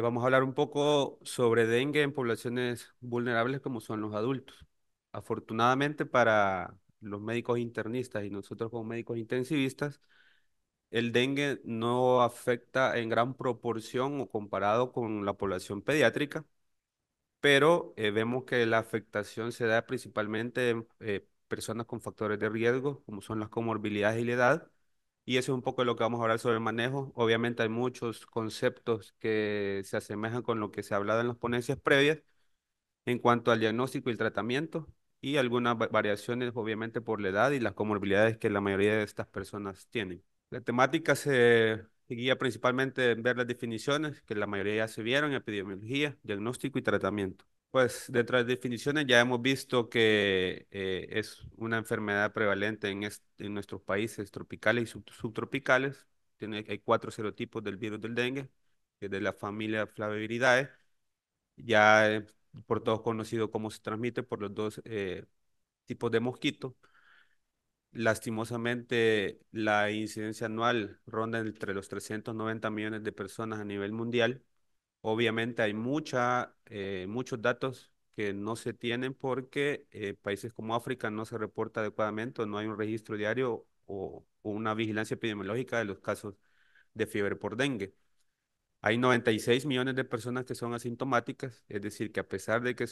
Vamos a hablar un poco sobre dengue en poblaciones vulnerables como son los adultos. Afortunadamente para los médicos internistas y nosotros como médicos intensivistas, el dengue no afecta en gran proporción o comparado con la población pediátrica, pero vemos que la afectación se da principalmente en personas con factores de riesgo, como son las comorbilidades y la edad. Y eso es un poco de lo que vamos a hablar sobre el manejo. Obviamente hay muchos conceptos que se asemejan con lo que se ha hablado en las ponencias previas en cuanto al diagnóstico y el tratamiento, y algunas variaciones, obviamente, por la edad y las comorbilidades que la mayoría de estas personas tienen. La temática se guía principalmente en ver las definiciones, que la mayoría ya se vieron: epidemiología, diagnóstico y tratamiento. Pues dentro de las definiciones ya hemos visto que es una enfermedad prevalente en nuestros países tropicales y subtropicales. Hay cuatro serotipos del virus del dengue, que es de la familia Flaviviridae. Ya por todos conocido cómo se transmite por los dos tipos de mosquito. Lastimosamente, la incidencia anual ronda entre los 390 millones de personas a nivel mundial. Obviamente hay muchos datos que no se tienen porque países como África no se reporta adecuadamente, o no hay un registro diario o una vigilancia epidemiológica de los casos de fiebre por dengue. Hay 96 millones de personas que son asintomáticas, es decir, que a pesar de que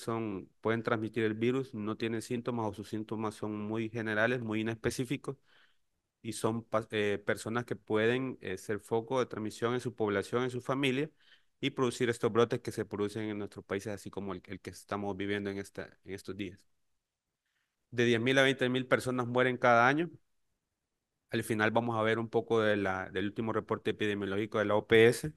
pueden transmitir el virus, no tienen síntomas o sus síntomas son muy generales, muy inespecíficos, y son personas que pueden ser foco de transmisión en su población, en su familia, y producir estos brotes que se producen en nuestros países, así como el que estamos viviendo en estos días. De 10.000 a 20.000 personas mueren cada año. Al final vamos a ver un poco del último reporte epidemiológico de la OPS,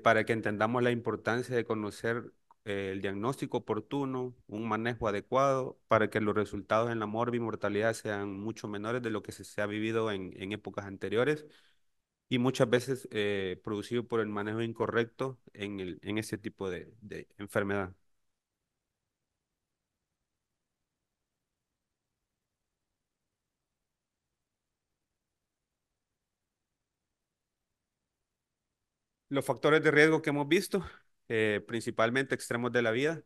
para que entendamos la importancia de conocer el diagnóstico oportuno, un manejo adecuado, para que los resultados en la mortalidad sean mucho menores de lo que se ha vivido en épocas anteriores, y muchas veces producido por el manejo incorrecto en ese tipo de enfermedad. Los factores de riesgo que hemos visto, principalmente extremos de la vida.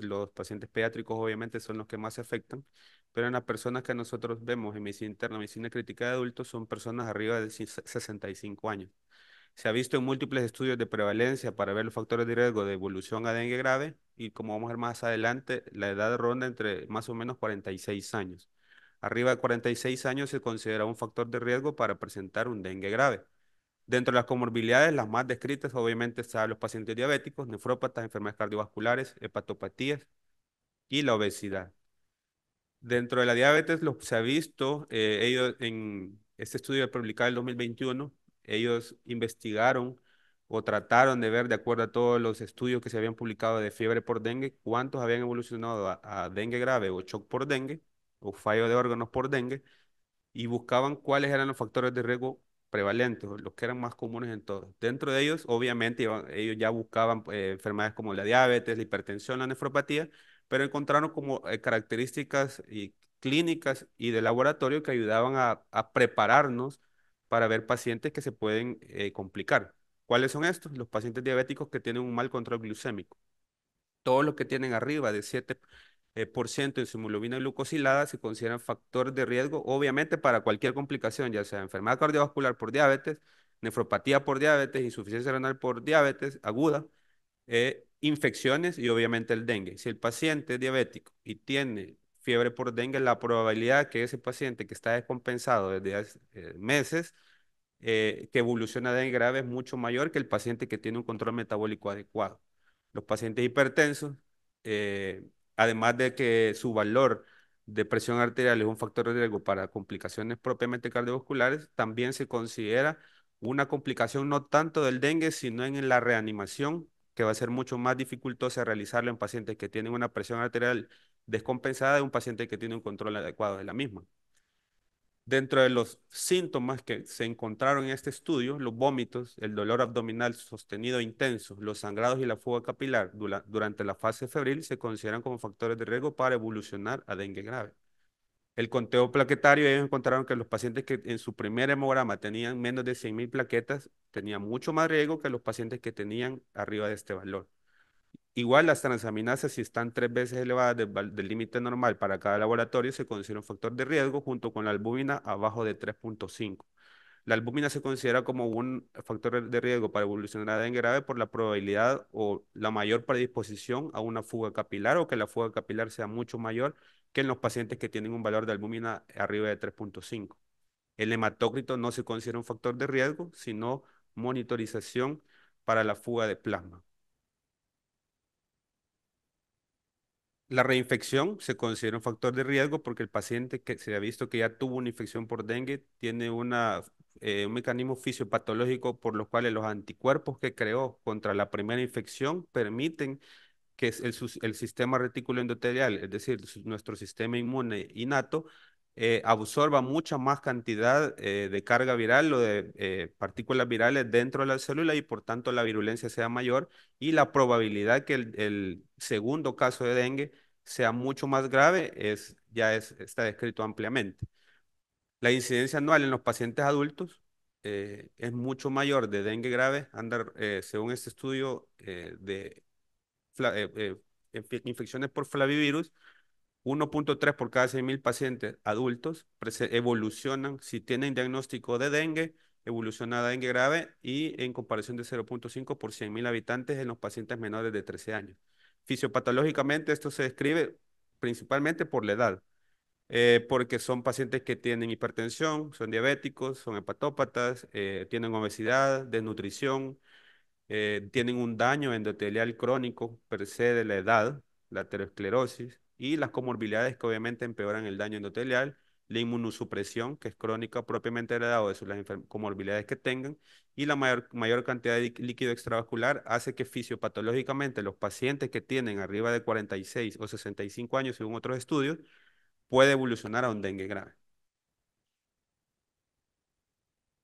Los pacientes pediátricos obviamente son los que más se afectan, pero en las personas que nosotros vemos en medicina interna, medicina crítica de adultos, son personas arriba de 65 años. Se ha visto en múltiples estudios de prevalencia para ver los factores de riesgo de evolución a dengue grave, y como vamos a ver más adelante, la edad ronda entre más o menos 46 años. Arriba de 46 años se considera un factor de riesgo para presentar un dengue grave. Dentro de las comorbilidades, las más descritas, obviamente, están los pacientes diabéticos, nefrópatas, enfermedades cardiovasculares, hepatopatías y la obesidad. Dentro de la diabetes, lo que se ha visto, ellos en este estudio publicado en el 2021, ellos investigaron o trataron de ver, de acuerdo a todos los estudios que se habían publicado de fiebre por dengue, cuántos habían evolucionado a dengue grave o shock por dengue o fallo de órganos por dengue, y buscaban cuáles eran los factores de riesgo prevalentes, o los que eran más comunes en todos. Dentro de ellos, obviamente, ellos ya buscaban enfermedades como la diabetes, la hipertensión, la nefropatía, pero encontraron como características clínicas y de laboratorio que ayudaban a prepararnos para ver pacientes que se pueden complicar. ¿Cuáles son estos? Los pacientes diabéticos que tienen un mal control glucémico. Todos los que tienen arriba de 7% en su hemoglobina glucosilada se consideran factores de riesgo, obviamente, para cualquier complicación, ya sea enfermedad cardiovascular por diabetes, nefropatía por diabetes, insuficiencia renal por diabetes aguda, infecciones y obviamente el dengue. Si el paciente es diabético y tiene fiebre por dengue, la probabilidad que ese paciente que está descompensado desde hace meses, que evoluciona a dengue grave, es mucho mayor que el paciente que tiene un control metabólico adecuado. Los pacientes hipertensos, eh, además de que su valor de presión arterial es un factor de riesgo para complicaciones propiamente cardiovasculares, también se considera una complicación no tanto del dengue, sino en la reanimación, que va a ser mucho más dificultosa realizarlo en pacientes que tienen una presión arterial descompensada de un paciente que tiene un control adecuado de la misma. Dentro de los síntomas que se encontraron en este estudio, los vómitos, el dolor abdominal sostenido e intenso, los sangrados y la fuga capilar durante la fase febril se consideran como factores de riesgo para evolucionar a dengue grave. El conteo plaquetario, ellos encontraron que los pacientes que en su primer hemograma tenían menos de 100.000 plaquetas tenían mucho más riesgo que los pacientes que tenían arriba de este valor. Igual las transaminasas, si están 3 veces elevadas del límite normal para cada laboratorio, se considera un factor de riesgo junto con la albúmina abajo de 3,5. La albúmina se considera como un factor de riesgo para evolucionar a dengue grave por la probabilidad o la mayor predisposición a una fuga capilar o que la fuga capilar sea mucho mayor que en los pacientes que tienen un valor de albúmina arriba de 3,5. El hematócrito no se considera un factor de riesgo, sino monitorización para la fuga de plasma. La reinfección se considera un factor de riesgo porque el paciente que se ha visto que ya tuvo una infección por dengue tiene un mecanismo fisiopatológico por los cuales los anticuerpos que creó contra la primera infección permiten que es el sistema retículo endotelial, es decir, nuestro sistema inmune innato, absorba mucha más cantidad de carga viral o de partículas virales dentro de la célula y por tanto la virulencia sea mayor y la probabilidad que el segundo caso de dengue sea mucho más grave está descrito ampliamente. La incidencia anual en los pacientes adultos es mucho mayor de dengue grave, según este estudio infecciones por flavivirus, 1,3 por cada 100.000 pacientes adultos evolucionan, si tienen diagnóstico de dengue, evoluciona a dengue grave y en comparación de 0,5 por 100.000 habitantes en los pacientes menores de 13 años. Fisiopatológicamente esto se describe principalmente por la edad, porque son pacientes que tienen hipertensión, son diabéticos, son hepatópatas, tienen obesidad, desnutrición, tienen un daño endotelial crónico per se de la edad, la aterosclerosis y las comorbilidades que obviamente empeoran el daño endotelial, la inmunosupresión, que es crónica propiamente heredada, o eso, las comorbilidades que tengan, y la mayor cantidad de líquido extravascular hace que fisiopatológicamente los pacientes que tienen arriba de 46 o 65 años, según otros estudios, puede evolucionar a un dengue grave.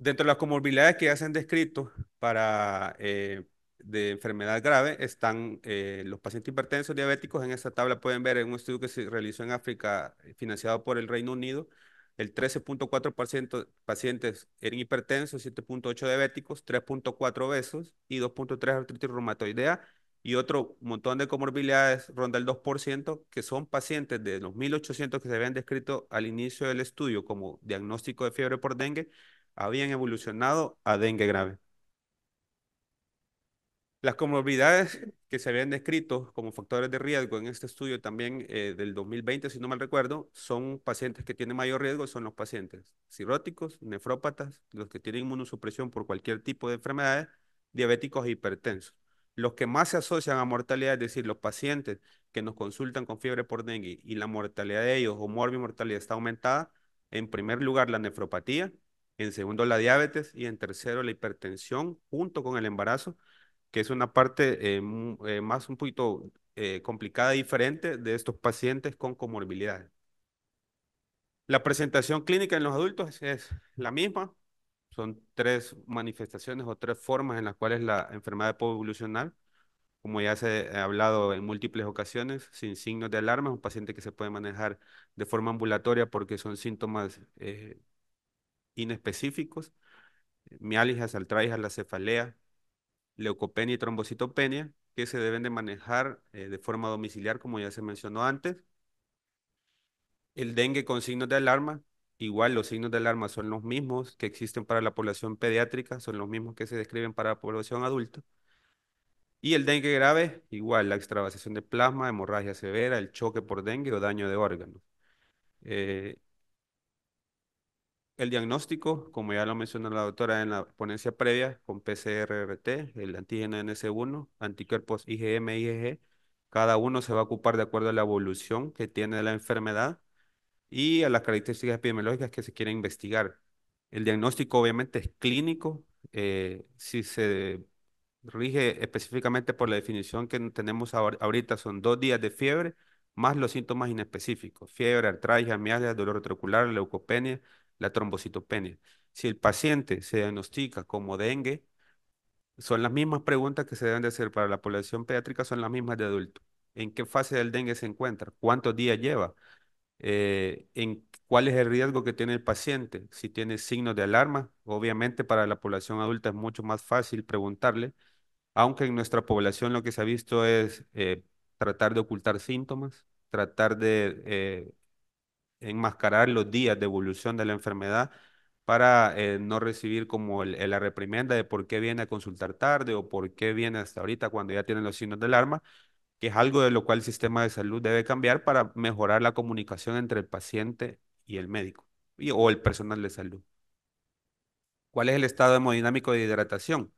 Dentro de las comorbilidades que ya se han descrito para de enfermedad grave están los pacientes hipertensos diabéticos. En esta tabla pueden ver en un estudio que se realizó en África, financiado por el Reino Unido, el 13,4% pacientes eran hipertensos, 7,8 diabéticos, 3,4 obesos y 2,3 artritis reumatoidea. Y otro montón de comorbilidades ronda el 2%, que son pacientes de los 1.800 que se habían descrito al inicio del estudio como diagnóstico de fiebre por dengue habían evolucionado a dengue grave. Las comorbilidades que se habían descrito como factores de riesgo en este estudio también del 2020, si no mal recuerdo, son pacientes que tienen mayor riesgo, son los pacientes cirróticos, nefrópatas, los que tienen inmunosupresión por cualquier tipo de enfermedades, diabéticos e hipertensos. Los que más se asocian a mortalidad, es decir, los pacientes que nos consultan con fiebre por dengue y la mortalidad de ellos o morbimortalidad está aumentada, en primer lugar la nefropatía, en segundo la diabetes y en tercero la hipertensión junto con el embarazo, que es una parte más un poquito complicada y diferente de estos pacientes con comorbilidades. La presentación clínica en los adultos es la misma. Son tres manifestaciones o tres formas en las cuales la enfermedad puede evolucionar. Como ya se ha hablado en múltiples ocasiones, sin signos de alarma, es un paciente que se puede manejar de forma ambulatoria porque son síntomas inespecíficos, mialgias, artralgias, la cefalea, leucopenia y trombocitopenia, que se deben de manejar de forma domiciliar, como ya se mencionó antes. El dengue con signos de alarma, igual los signos de alarma son los mismos que existen para la población pediátrica, son los mismos que se describen para la población adulta. Y el dengue grave, igual la extravasación de plasma, hemorragia severa, el choque por dengue o daño de órganos. Eh, el diagnóstico, como ya lo mencionó la doctora en la ponencia previa, con PCR-RT, el antígeno NS1, anticuerpos IgM, IgG, cada uno se va a ocupar de acuerdo a la evolución que tiene la enfermedad y a las características epidemiológicas que se quieren investigar. El diagnóstico obviamente es clínico, si se rige específicamente por la definición que tenemos ahorita, son 2 días de fiebre más los síntomas inespecíficos, fiebre, artralgia, mialgia, dolor retrocular, leucopenia, la trombocitopenia. Si el paciente se diagnostica como dengue, son las mismas preguntas que se deben de hacer para la población pediátrica, son las mismas de adulto. ¿En qué fase del dengue se encuentra? ¿Cuántos días lleva? ¿Cuál es el riesgo que tiene el paciente? Si tiene signos de alarma, obviamente para la población adulta es mucho más fácil preguntarle, aunque en nuestra población lo que se ha visto es tratar de ocultar síntomas, tratar de enmascarar los días de evolución de la enfermedad para no recibir como la reprimenda de por qué viene a consultar tarde o por qué viene hasta ahorita cuando ya tienen los signos de alarma, que es algo de lo cual el sistema de salud debe cambiar para mejorar la comunicación entre el paciente y el médico o el personal de salud. ¿Cuál es el estado hemodinámico de hidratación?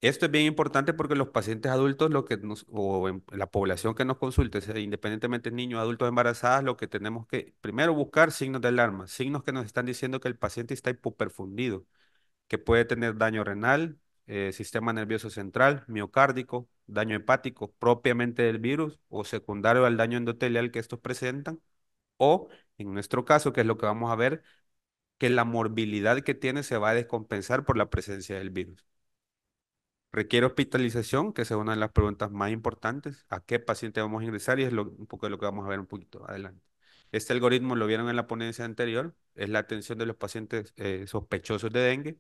Esto es bien importante porque los pacientes adultos, o en la población que nos consulte, sea independientemente niños, adultos, embarazadas, lo que tenemos que primero buscar signos de alarma, signos que nos están diciendo que el paciente está hipoperfundido, que puede tener daño renal, sistema nervioso central, miocárdico, daño hepático propiamente del virus o secundario al daño endotelial que estos presentan, o en nuestro caso, que es lo que vamos a ver, que la morbilidad que tiene se va a descompensar por la presencia del virus. ¿Requiere hospitalización? Que esa es una de las preguntas más importantes. ¿A qué paciente vamos a ingresar? Y es un poco de lo que vamos a ver un poquito adelante. Este algoritmo lo vieron en la ponencia anterior, es la atención de los pacientes sospechosos de dengue.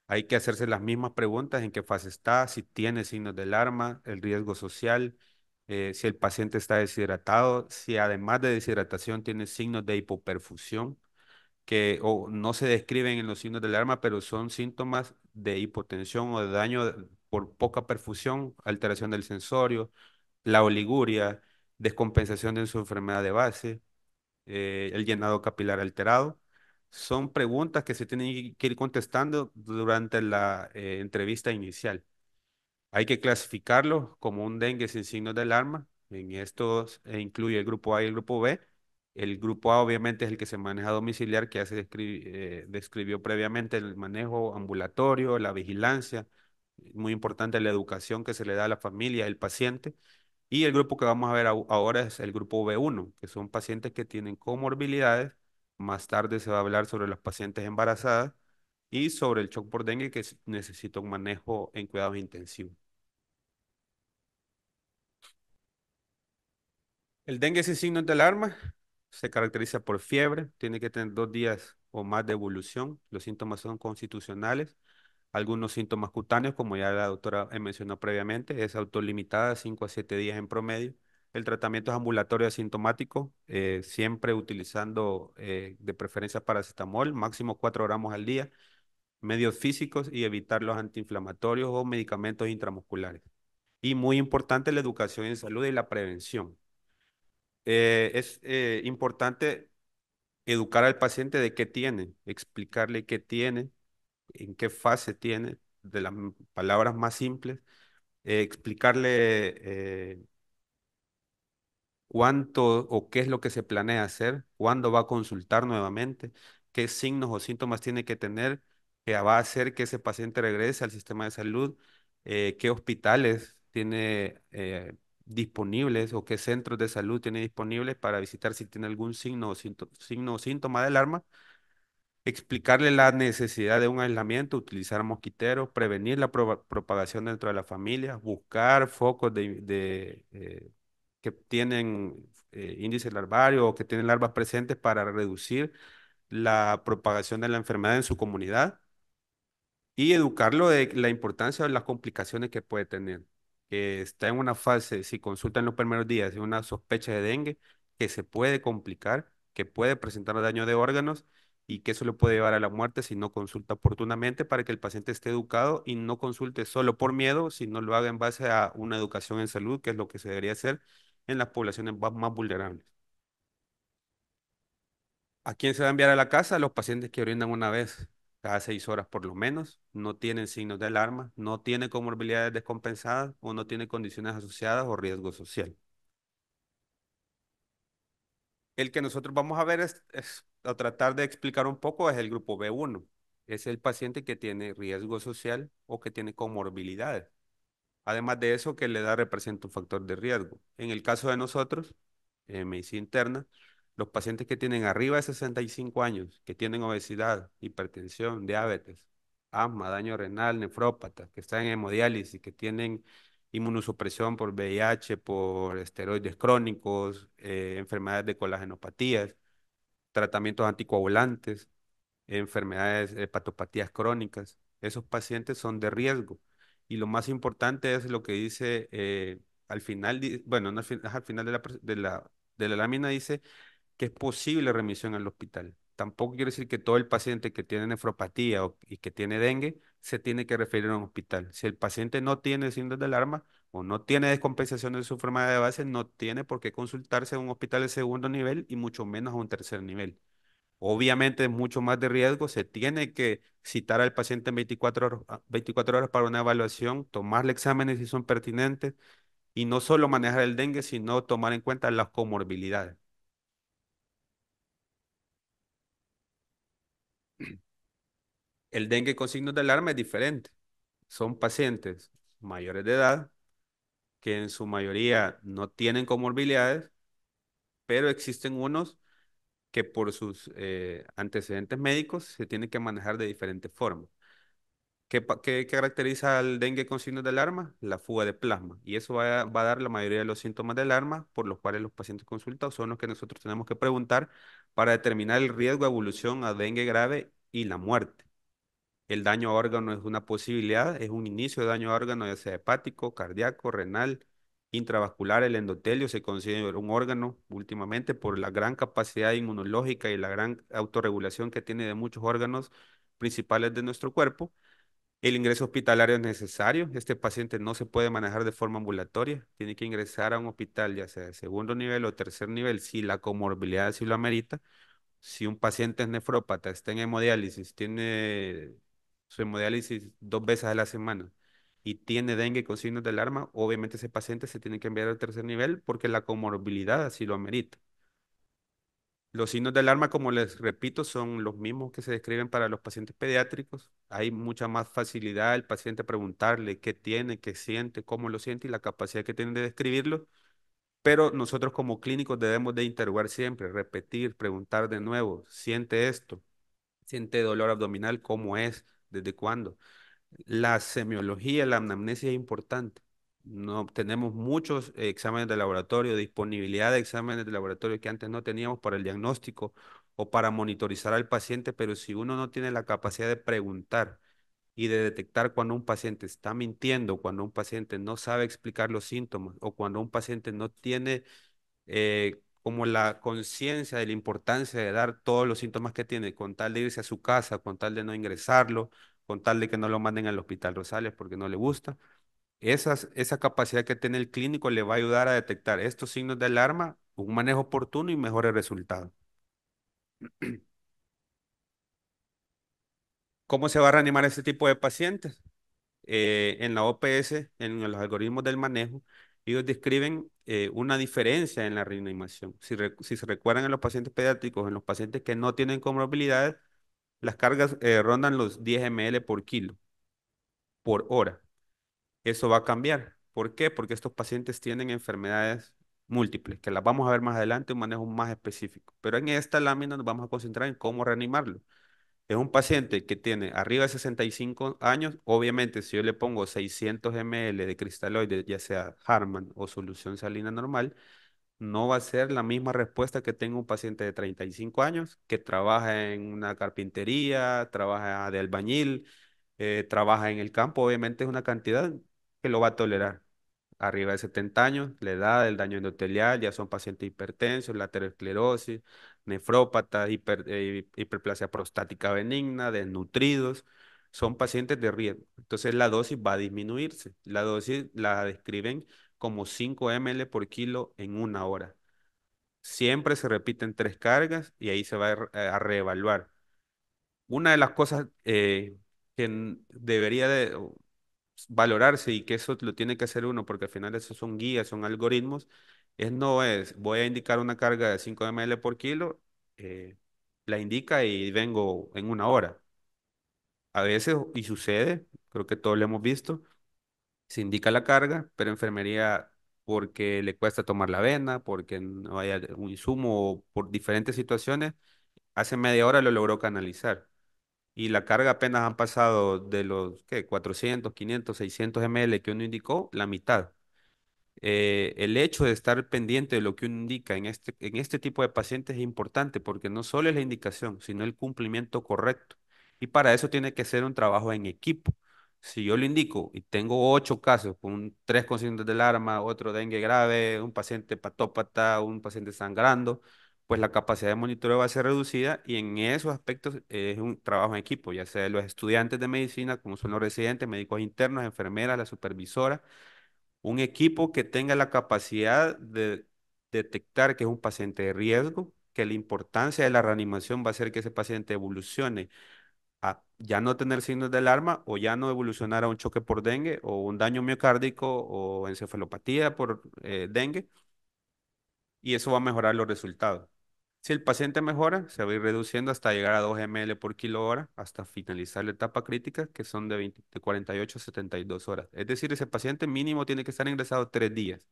Hay que hacerse las mismas preguntas, en qué fase está, si tiene signos de alarma, el riesgo social, si el paciente está deshidratado, si además de deshidratación tiene signos de hipoperfusión que o no se describen en los signos de alarma, pero son síntomas de hipotensión o de daño por poca perfusión, alteración del sensorio, la oliguria, descompensación de su enfermedad de base, el llenado capilar alterado. Son preguntas que se tienen que ir contestando durante la entrevista inicial. Hay que clasificarlo como un dengue sin signos de alarma. En estos incluye el grupo A y el grupo B. El grupo A obviamente es el que se maneja domiciliar, que ya se describió previamente el manejo ambulatorio, la vigilancia. Muy importante la educación que se le da a la familia, al paciente. Y el grupo que vamos a ver ahora es el grupo B1, que son pacientes que tienen comorbilidades. Más tarde se va a hablar sobre los pacientes embarazadas y sobre el shock por dengue que necesita un manejo en cuidados intensivos. El dengue sin signos de alarma se caracteriza por fiebre, tiene que tener 2 días o más de evolución. Los síntomas son constitucionales. Algunos síntomas cutáneos, como ya la doctora mencionó previamente, es autolimitada, 5 a 7 días en promedio. El tratamiento es ambulatorio asintomático, siempre utilizando de preferencia paracetamol, máximo 4 gramos al día, medios físicos y evitar los antiinflamatorios o medicamentos intramusculares. Y muy importante la educación en salud y la prevención. Es importante educar al paciente de qué tiene, explicarle qué tiene, en qué fase tiene, de las palabras más simples, explicarle cuánto o qué es lo que se planea hacer, cuándo va a consultar nuevamente, qué signos o síntomas tiene que tener que va a hacer que ese paciente regrese al sistema de salud, qué hospitales tiene disponibles o qué centros de salud tiene disponibles para visitar si tiene algún signo o síntoma de alarma, explicarle la necesidad de un aislamiento, utilizar mosquiteros, prevenir la propagación dentro de la familia, buscar focos que tienen índice larvario o que tienen larvas presentes para reducir la propagación de la enfermedad en su comunidad y educarlo de la importancia de las complicaciones que puede tener. Que está en una fase, si consulta en los primeros días, de una sospecha de dengue, que se puede complicar, que puede presentar daño de órganos y que eso le puede llevar a la muerte si no consulta oportunamente para que el paciente esté educado y no consulte solo por miedo, sino lo haga en base a una educación en salud, que es lo que se debería hacer en las poblaciones más vulnerables. ¿A quién se va a enviar a la casa? Los pacientes que orinan una vez cada 6 horas por lo menos, no tienen signos de alarma, no tienen comorbilidades descompensadas o no tienen condiciones asociadas o riesgo social. El que nosotros vamos a ver a tratar de explicar un poco es el grupo B1. Es el paciente que tiene riesgo social o que tiene comorbilidades. Además de eso, que le da representa un factor de riesgo. En el caso de nosotros, en medicina interna, los pacientes que tienen arriba de 65 años, que tienen obesidad, hipertensión, diabetes, asma, daño renal, nefrópata, que están en hemodiálisis, que tienen inmunosupresión por VIH, por esteroides crónicos, enfermedades de colagenopatías, tratamientos anticoagulantes, enfermedades, hepatopatías crónicas. Esos pacientes son de riesgo. Y lo más importante es lo que dice al final, bueno, no al, al final de de la lámina dice que es posible remisión al hospital. Tampoco quiere decir que todo el paciente que tiene nefropatía y que tiene dengue se tiene que referir a un hospital. Si el paciente no tiene síndrome de alarma o no tiene descompensación de su enfermedad de base, no tiene por qué consultarse a un hospital de segundo nivel y mucho menos a un tercer nivel. Obviamente es mucho más de riesgo, se tiene que citar al paciente en 24 horas, 24 horas para una evaluación, tomarle exámenes si son pertinentes y no solo manejar el dengue, sino tomar en cuenta las comorbilidades. El dengue con signos de alarma es diferente. Son pacientes mayores de edad que en su mayoría no tienen comorbilidades, pero existen unos que por sus antecedentes médicos se tienen que manejar de diferentes formas. ¿Qué caracteriza al dengue con signos de alarma? La fuga de plasma. Y eso va a dar la mayoría de los síntomas de alarma por los cuales los pacientes consultados son los que nosotros tenemos que preguntar para determinar el riesgo de evolución a dengue grave y la muerte. El daño a órgano es una posibilidad, es un inicio de daño a órgano, ya sea hepático, cardíaco, renal, intravascular. El endotelio se considera un órgano últimamente por la gran capacidad inmunológica y la gran autorregulación que tiene de muchos órganos principales de nuestro cuerpo. El ingreso hospitalario es necesario. Este paciente no se puede manejar de forma ambulatoria. Tiene que ingresar a un hospital, ya sea de segundo nivel o tercer nivel, si la comorbilidad así lo amerita. Si un paciente es nefrópata, está en hemodiálisis, tiene su hemodiálisis 2 veces a la semana y tiene dengue con signos de alarma, obviamente ese paciente se tiene que enviar al tercer nivel porque la comorbilidad así lo amerita. Los signos de alarma, como les repito, son los mismos que se describen para los pacientes pediátricos. Hay mucha más facilidad al paciente preguntarle qué tiene, qué siente, cómo lo siente y la capacidad que tiene de describirlo. Pero nosotros como clínicos debemos de interrogar siempre, repetir, preguntar de nuevo, ¿siente esto? ¿Siente dolor abdominal? ¿Cómo es? ¿Desde cuándo? La semiología, la anamnesis es importante. No tenemos muchos exámenes de laboratorio, disponibilidad de exámenes de laboratorio que antes no teníamos para el diagnóstico o para monitorizar al paciente, pero si uno no tiene la capacidad de preguntar y de detectar cuando un paciente está mintiendo, cuando un paciente no sabe explicar los síntomas o cuando un paciente no tiene como la conciencia de la importancia de dar todos los síntomas que tiene, con tal de irse a su casa, con tal de no ingresarlo, con tal de que no lo manden al Hospital Rosales porque no le gusta. Esa capacidad que tiene el clínico le va a ayudar a detectar estos signos de alarma, un manejo oportuno y mejores resultados. ¿Cómo se va a reanimar este tipo de pacientes? En la OPS, en los algoritmos del manejo, ellos describen una diferencia en la reanimación. Si se recuerdan en los pacientes pediátricos, en los pacientes que no tienen comorbilidades, las cargas rondan los 10 ml por kilo por hora. Eso va a cambiar. ¿Por qué? Porque estos pacientes tienen enfermedades múltiples, que las vamos a ver más adelante, un manejo más específico. Pero en esta lámina nos vamos a concentrar en cómo reanimarlo. Es un paciente que tiene arriba de 65 años, obviamente si yo le pongo 600 ml de cristaloide, ya sea Harman o solución salina normal, no va a ser la misma respuesta que tenga un paciente de 35 años que trabaja en una carpintería, trabaja de albañil, trabaja en el campo, obviamente es una cantidad que lo va a tolerar. Arriba de 70 años, la edad, el daño endotelial, ya son pacientes hipertensos, la aterosclerosis, nefrópatas, hiperplasia prostática benigna, desnutridos, son pacientes de riesgo. Entonces la dosis va a disminuirse. La dosis la describen como 5 ml por kilo en una hora. Siempre se repiten 3 cargas y ahí se va a reevaluar. Una de las cosas que debería de valorarse y que eso lo tiene que hacer uno, porque al final esos son guías, son algoritmos, no es, voy a indicar una carga de 5 ml por kilo, la indica y vengo en una hora. A veces, y sucede, creo que todos lo hemos visto, se indica la carga, pero enfermería porque le cuesta tomar la avena, porque no hay un insumo o por diferentes situaciones, hace media hora lo logró canalizar. Y la carga apenas han pasado de los ¿qué? 400, 500, 600 ml que uno indicó, la mitad. el hecho de estar pendiente de lo que uno indica en este tipo de pacientes es importante porque no solo es la indicación, sino el cumplimiento correcto. Y para eso tiene que ser un trabajo en equipo. Si yo lo indico y tengo 8 casos, con 3 con signos de alarma, otro dengue grave, un paciente patópata, un paciente sangrando, pues la capacidad de monitoreo va a ser reducida y en esos aspectos es un trabajo en equipo, ya sea de los estudiantes de medicina, como son los residentes, médicos internos, enfermeras, la supervisora, un equipo que tenga la capacidad de detectar que es un paciente de riesgo, que la importancia de la reanimación va a hacer que ese paciente evolucione a ya no tener signos de alarma o ya no evolucionar a un choque por dengue o un daño miocárdico o encefalopatía por dengue, y eso va a mejorar los resultados. Si el paciente mejora, se va a ir reduciendo hasta llegar a 2 ml por kilo hora hasta finalizar la etapa crítica, que son de 48 a 72 horas. Es decir, ese paciente mínimo tiene que estar ingresado 3 días.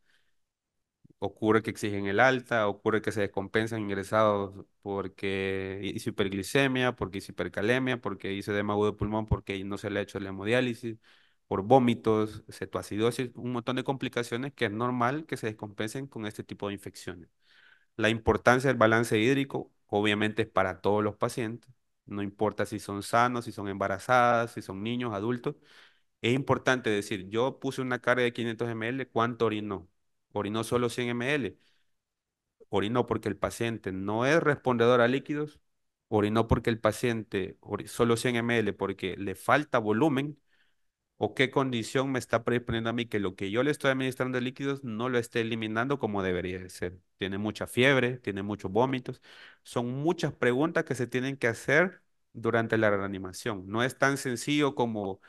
Ocurre que exigen el alta, ocurre que se descompensan ingresados porque hizo hiperglicemia, porque hizo hipercalemia, porque hizo edema agudo de pulmón, porque no se le ha hecho la hemodiálisis, por vómitos, cetoacidosis, un montón de complicaciones que es normal que se descompensen con este tipo de infecciones. La importancia del balance hídrico, obviamente, es para todos los pacientes, no importa si son sanos, si son embarazadas, si son niños, adultos. Es importante decir, yo puse una carga de 500 ml, ¿cuánto orinó? Orinó solo 100 ml, orinó porque el paciente no es respondedor a líquidos, orinó porque el paciente solo 100 ml porque le falta volumen, o qué condición me está predisponiendo a mí que lo que yo le estoy administrando de líquidos no lo esté eliminando como debería de ser. Tiene mucha fiebre, tiene muchos vómitos. Son muchas preguntas que se tienen que hacer durante la reanimación. No es tan sencillo como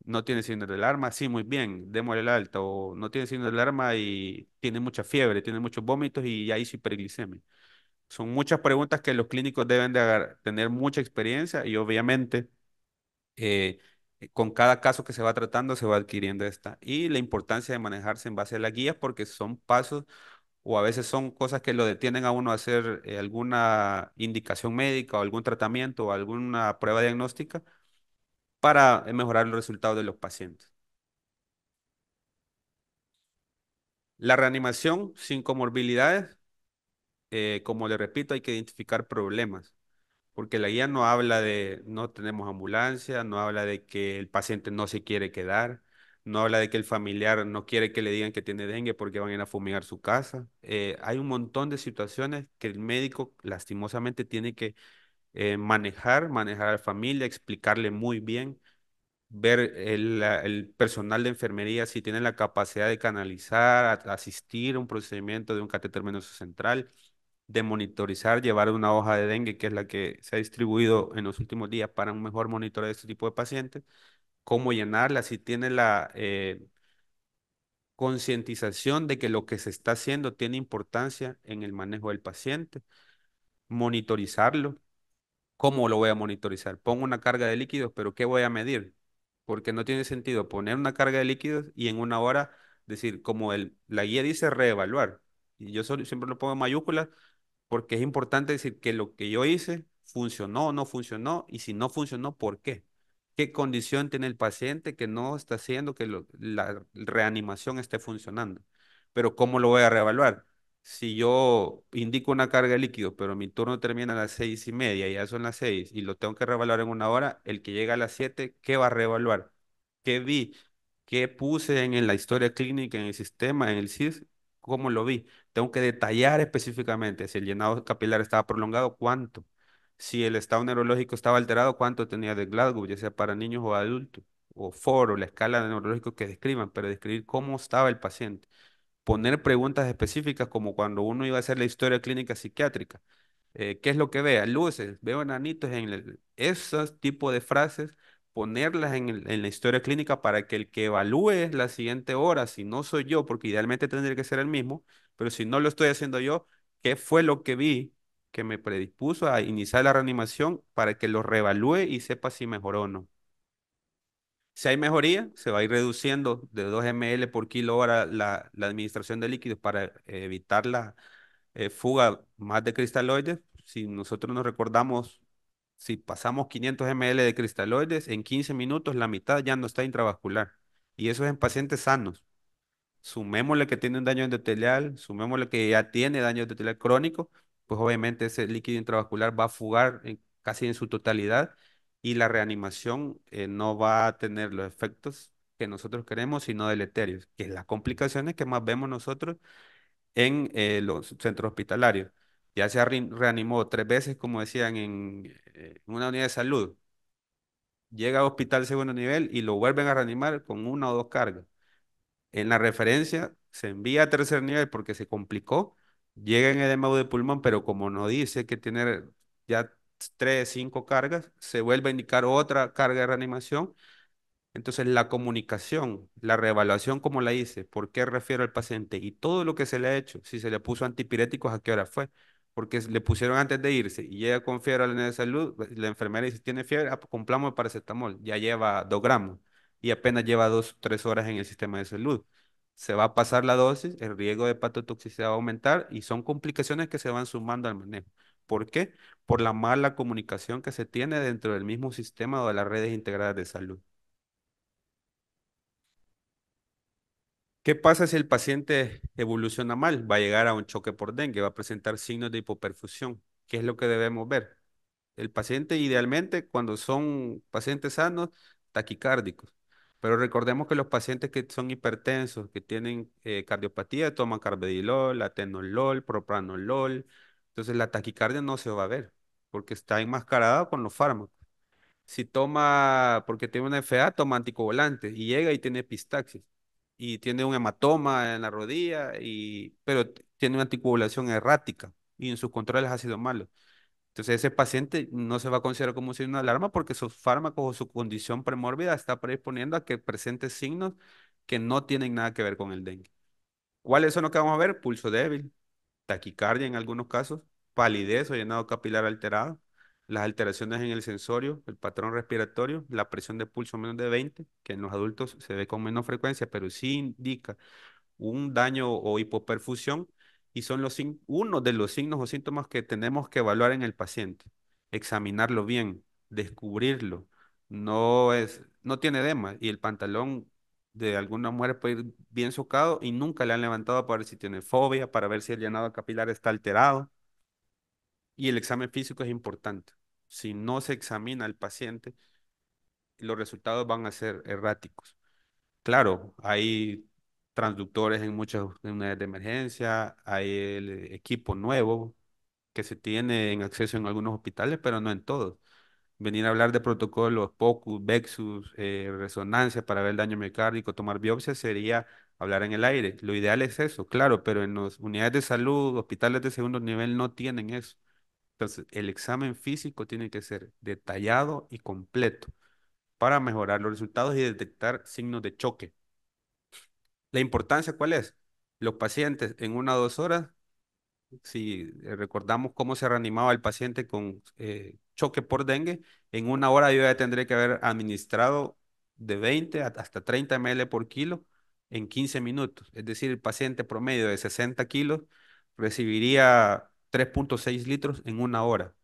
no tiene signos de alarma, sí, muy bien, démosle el alta, o no tiene signos de alarma y tiene mucha fiebre, tiene muchos vómitos y ya hizo hiperglicemia. Son muchas preguntas que los clínicos deben de tener mucha experiencia y obviamente eh, con cada caso que se va tratando se va adquiriendo esta. Y la importancia de manejarse en base a las guías porque son pasos o a veces son cosas que lo detienen a uno a hacer alguna indicación médica o algún tratamiento o alguna prueba diagnóstica para mejorar los resultados de los pacientes. La reanimación sin comorbilidades, como le repito, hay que identificar problemas. Porque la guía no habla de no tenemos ambulancia, no habla de que el paciente no se quiere quedar, no habla de que el familiar no quiere que le digan que tiene dengue porque van a ir a fumigar su casa. Hay un montón de situaciones que el médico lastimosamente tiene que manejar a la familia, explicarle muy bien, ver el personal de enfermería si tiene la capacidad de canalizar, asistir a un procedimiento de un catéter venoso central, de monitorizar, llevar una hoja de dengue, que es la que se ha distribuido en los últimos días para un mejor monitoreo de este tipo de pacientes, cómo llenarla, si tiene la concientización de que lo que se está haciendo tiene importancia en el manejo del paciente, monitorizarlo. ¿Cómo lo voy a monitorizar? Pongo una carga de líquidos, pero ¿qué voy a medir? Porque no tiene sentido poner una carga de líquidos y en una hora decir, como la guía dice, reevaluar. Y yo siempre lo pongo en mayúsculas porque es importante decir que lo que yo hice funcionó o no funcionó y si no funcionó, ¿por qué? ¿Qué condición tiene el paciente que no está haciendo que la reanimación esté funcionando? Pero ¿cómo lo voy a reevaluar? Si yo indico una carga de líquido, pero mi turno termina a las 6:30 y ya son las 6 y lo tengo que reevaluar en una hora, el que llega a las 7, ¿qué va a reevaluar? ¿Qué vi? ¿Qué puse en la historia clínica, en el sistema, en el SIS? ¿Cómo lo vi? Tengo que detallar específicamente si el llenado capilar estaba prolongado, cuánto. Si el estado neurológico estaba alterado, cuánto tenía de Glasgow, ya sea para niños o adultos, o FOR, o la escala de neurológico que describan, pero describir cómo estaba el paciente. Poner preguntas específicas como cuando uno iba a hacer la historia clínica psiquiátrica. ¿Qué es lo que vea? Luces, veo enanitos en esos tipos de frases, ponerlas en la historia clínica para que el que evalúe la siguiente hora, si no soy yo, porque idealmente tendría que ser el mismo, pero si no lo estoy haciendo yo, ¿qué fue lo que vi que me predispuso a iniciar la reanimación para que lo reevalúe y sepa si mejoró o no? Si hay mejoría, se va a ir reduciendo de 2 ml por kilo hora la administración de líquidos para evitar la fuga más de cristaloides. Si nosotros nos recordamos, si pasamos 500 ml de cristaloides, en 15 minutos la mitad ya no está intravascular. Y eso es en pacientes sanos. sumémosle que tiene un daño endotelial, sumémosle que ya tiene daño endotelial crónico, pues obviamente ese líquido intravascular va a fugar casi en su totalidad y la reanimación no va a tener los efectos que nosotros queremos, sino deleterios, que es las complicaciones que más vemos nosotros en los centros hospitalarios. Ya se reanimó 3 veces, como decían, en una unidad de salud. Llega a hospital segundo nivel y lo vuelven a reanimar con una o dos cargas. En la referencia se envía a tercer nivel porque se complicó. Llega en edema de pulmón, pero como no dice que tiene ya 3, 5 cargas, se vuelve a indicar otra carga de reanimación. Entonces, la comunicación, la reevaluación, como la hice, por qué refiero al paciente y todo lo que se le ha hecho, si se le puso antipiréticos, a qué hora fue, porque le pusieron antes de irse y llega con fiebre a la unidad de salud, la enfermera dice, tiene fiebre, pues cumplamos el paracetamol, ya lleva 2 gramos y apenas lleva 2 o 3 horas en el sistema de salud. Se va a pasar la dosis, el riesgo de hepatotoxicidad va a aumentar y son complicaciones que se van sumando al manejo. ¿Por qué? Por la mala comunicación que se tiene dentro del mismo sistema o de las redes integradas de salud. ¿Qué pasa si el paciente evoluciona mal? Va a llegar a un choque por dengue, va a presentar signos de hipoperfusión. ¿Qué es lo que debemos ver? El paciente idealmente, cuando son pacientes sanos, taquicárdicos. Pero recordemos que los pacientes que son hipertensos, que tienen cardiopatía, toman carvedilol, atenolol, propranolol. Entonces la taquicardia no se va a ver porque está enmascarada con los fármacos. Si toma, porque tiene una FA, toma anticoagulante y llega y tiene epistaxis y tiene un hematoma en la rodilla, pero tiene una anticoagulación errática y en sus controles ha sido malo. Entonces ese paciente no se va a considerar como un signo de alarma porque sus fármacos o su condición premórbida está predisponiendo a que presente signos que no tienen nada que ver con el dengue. ¿Cuáles son los que vamos a ver? Pulso débil, taquicardia en algunos casos, palidez o llenado capilar alterado, las alteraciones en el sensorio, el patrón respiratorio, la presión de pulso menos de 20, que en los adultos se ve con menos frecuencia, pero sí indica un daño o hipoperfusión y son uno de los signos o síntomas que tenemos que evaluar en el paciente, examinarlo bien, descubrirlo. No tiene edema y el pantalón de alguna mujer puede ir bien socado y nunca le han levantado para ver si tiene fobia, para ver si el llenado capilar está alterado. Y el examen físico es importante. Si no se examina al paciente, los resultados van a ser erráticos. Claro, hay transductores en muchas unidades de emergencia, hay el equipo nuevo que se tiene en acceso en algunos hospitales, pero no en todos. Venir a hablar de protocolos POCUS, VEXUS, resonancia para ver el daño miocárdico, tomar biopsia sería hablar en el aire. Lo ideal es eso, claro, pero en las unidades de salud, hospitales de segundo nivel no tienen eso. Entonces, el examen físico tiene que ser detallado y completo para mejorar los resultados y detectar signos de choque. ¿La importancia cuál es? Los pacientes en 1 o 2 horas, si recordamos cómo se reanimaba el paciente con choque por dengue, en 1 hora yo ya tendré que haber administrado de 20 hasta 30 ml por kilo en 15 minutos. Es decir, el paciente promedio de 60 kilos recibiría 3,6 litros en 1 hora.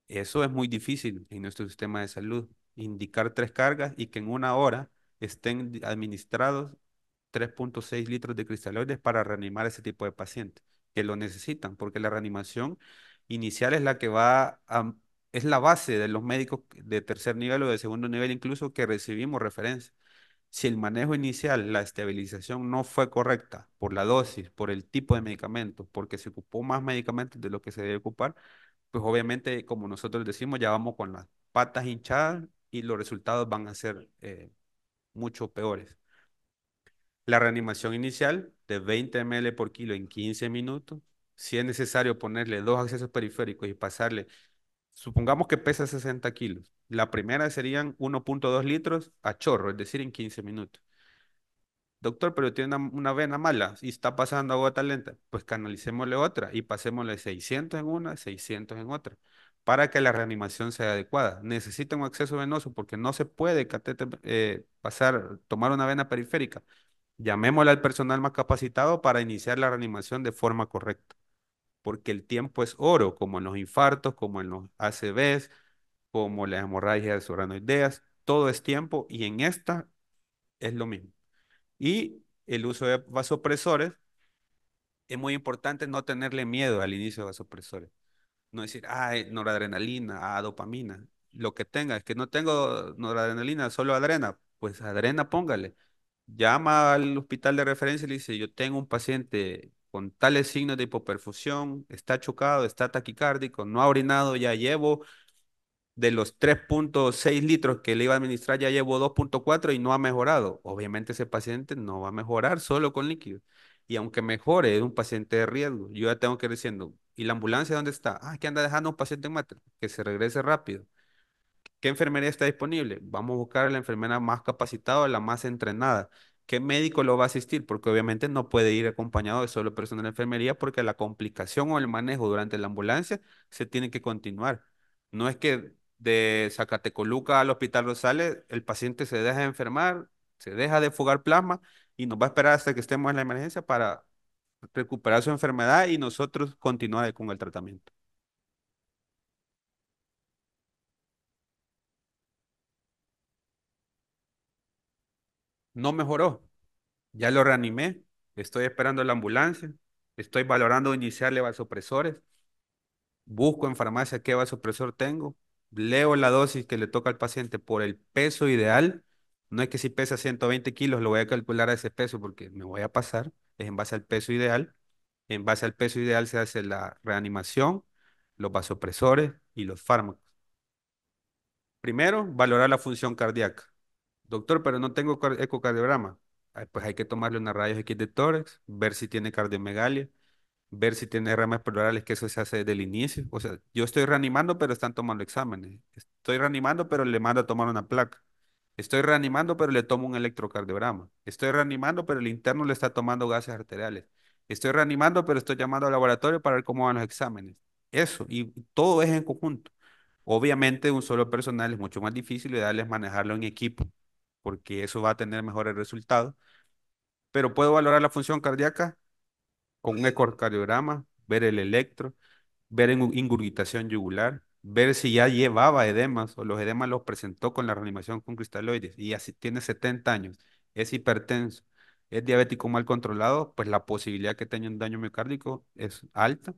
Eso es muy difícil en nuestro sistema de salud. Indicar 3 cargas y que en 1 hora estén administrados 3,6 litros de cristaloides para reanimar ese tipo de pacientes que lo necesitan, porque la reanimación inicial es la que es la base de los médicos de tercer nivel o de segundo nivel incluso que recibimos referencia. Si el manejo inicial, la estabilización no fue correcta por la dosis, por el tipo de medicamento, porque se ocupó más medicamentos de lo que se debe ocupar, pues obviamente, como nosotros decimos, ya vamos con las patas hinchadas y los resultados van a ser mucho peores. La reanimación inicial de 20 ml por kilo en 15 minutos. Si es necesario ponerle 2 accesos periféricos y pasarle, supongamos que pesa 60 kilos. La primera serían 1,2 litros a chorro, es decir, en 15 minutos. Doctor, pero tiene una vena mala y está pasando a gota lenta. Pues canalicémosle otra y pasémosle 600 en una, 600 en otra, para que la reanimación sea adecuada. Necesita un acceso venoso porque no se puede tomar una vena periférica. Llamémosle al personal más capacitado para iniciar la reanimación de forma correcta, porque el tiempo es oro, como en los infartos, como en los ACVs, como las hemorragias subarachnoideas, todo es tiempo y en esta es lo mismo. Y el uso de vasopresores, es muy importante no tenerle miedo al inicio de vasopresores. No decir, noradrenalina, dopamina. Lo que tenga, es que no tengo noradrenalina, solo adrena. Pues adrena, póngale. Llama al hospital de referencia y le dice, yo tengo un paciente con tales signos de hipoperfusión, está chocado, está taquicárdico, no ha orinado, ya llevo de los 3,6 litros que le iba a administrar, ya llevo 2,4 y no ha mejorado. Obviamente ese paciente no va a mejorar solo con líquido. Y aunque mejore, es un paciente de riesgo. Yo ya tengo que ir diciendo, ¿y la ambulancia dónde está? Que anda dejando un paciente en mate, que se regrese rápido. ¿Qué enfermería está disponible? Vamos a buscar a la enfermera más capacitada, la más entrenada. ¿Qué médico lo va a asistir? Porque obviamente no puede ir acompañado de solo personal de enfermería porque la complicación o el manejo durante la ambulancia se tiene que continuar. No es que de Zacatecoluca al Hospital Rosales el paciente se deja de enfermar, se deja de fugar plasma y nos va a esperar hasta que estemos en la emergencia para recuperar su enfermedad y nosotros continuar con el tratamiento. No mejoró. Ya lo reanimé, estoy esperando la ambulancia, estoy valorando iniciarle vasopresores, busco en farmacia qué vasopresor tengo, leo la dosis que le toca al paciente por el peso ideal. No es que si pesa 120 kilos lo voy a calcular a ese peso porque me voy a pasar, es en base al peso ideal. En base al peso ideal se hace la reanimación, los vasopresores y los fármacos. Primero, valorar la función cardíaca. Doctor, pero no tengo ecocardiograma. Pues hay que tomarle unas rayos X de tórax, ver si tiene cardiomegalia, ver si tiene ramas pleurales, que eso se hace desde el inicio. O sea, yo estoy reanimando, pero están tomando exámenes. Estoy reanimando, pero le mando a tomar una placa. Estoy reanimando, pero le tomo un electrocardiograma. Estoy reanimando, pero el interno le está tomando gases arteriales. Estoy reanimando, pero estoy llamando al laboratorio para ver cómo van los exámenes. Eso, y todo es en conjunto. Obviamente, un solo personal es mucho más difícil y darles manejarlo en equipo, porque eso va a tener mejores resultados. Pero puedo valorar la función cardíaca con un ecocardiograma, ver el electro, ver en ingurgitación yugular, ver si ya llevaba edemas o los edemas los presentó con la reanimación con cristaloides y así tiene 70 años, es hipertenso, es diabético mal controlado, pues la posibilidad que tenga un daño miocárdico es alta.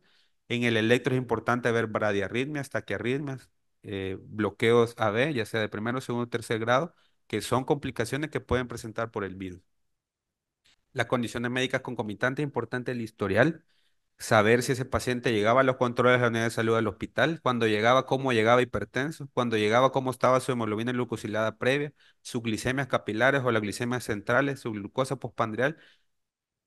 En el electro es importante ver bradiarritmias, taquiarritmias, bloqueos AB, ya sea de primero, segundo, tercer grado, que son complicaciones que pueden presentar por el virus. Las condiciones médicas concomitantes, importante el historial, saber si ese paciente llegaba a los controles de la unidad de salud del hospital, cuando llegaba, cómo llegaba hipertenso, cuando llegaba, cómo estaba su hemoglobina glucosilada previa, sus glicemias capilares o las glicemias centrales, su glucosa postprandial,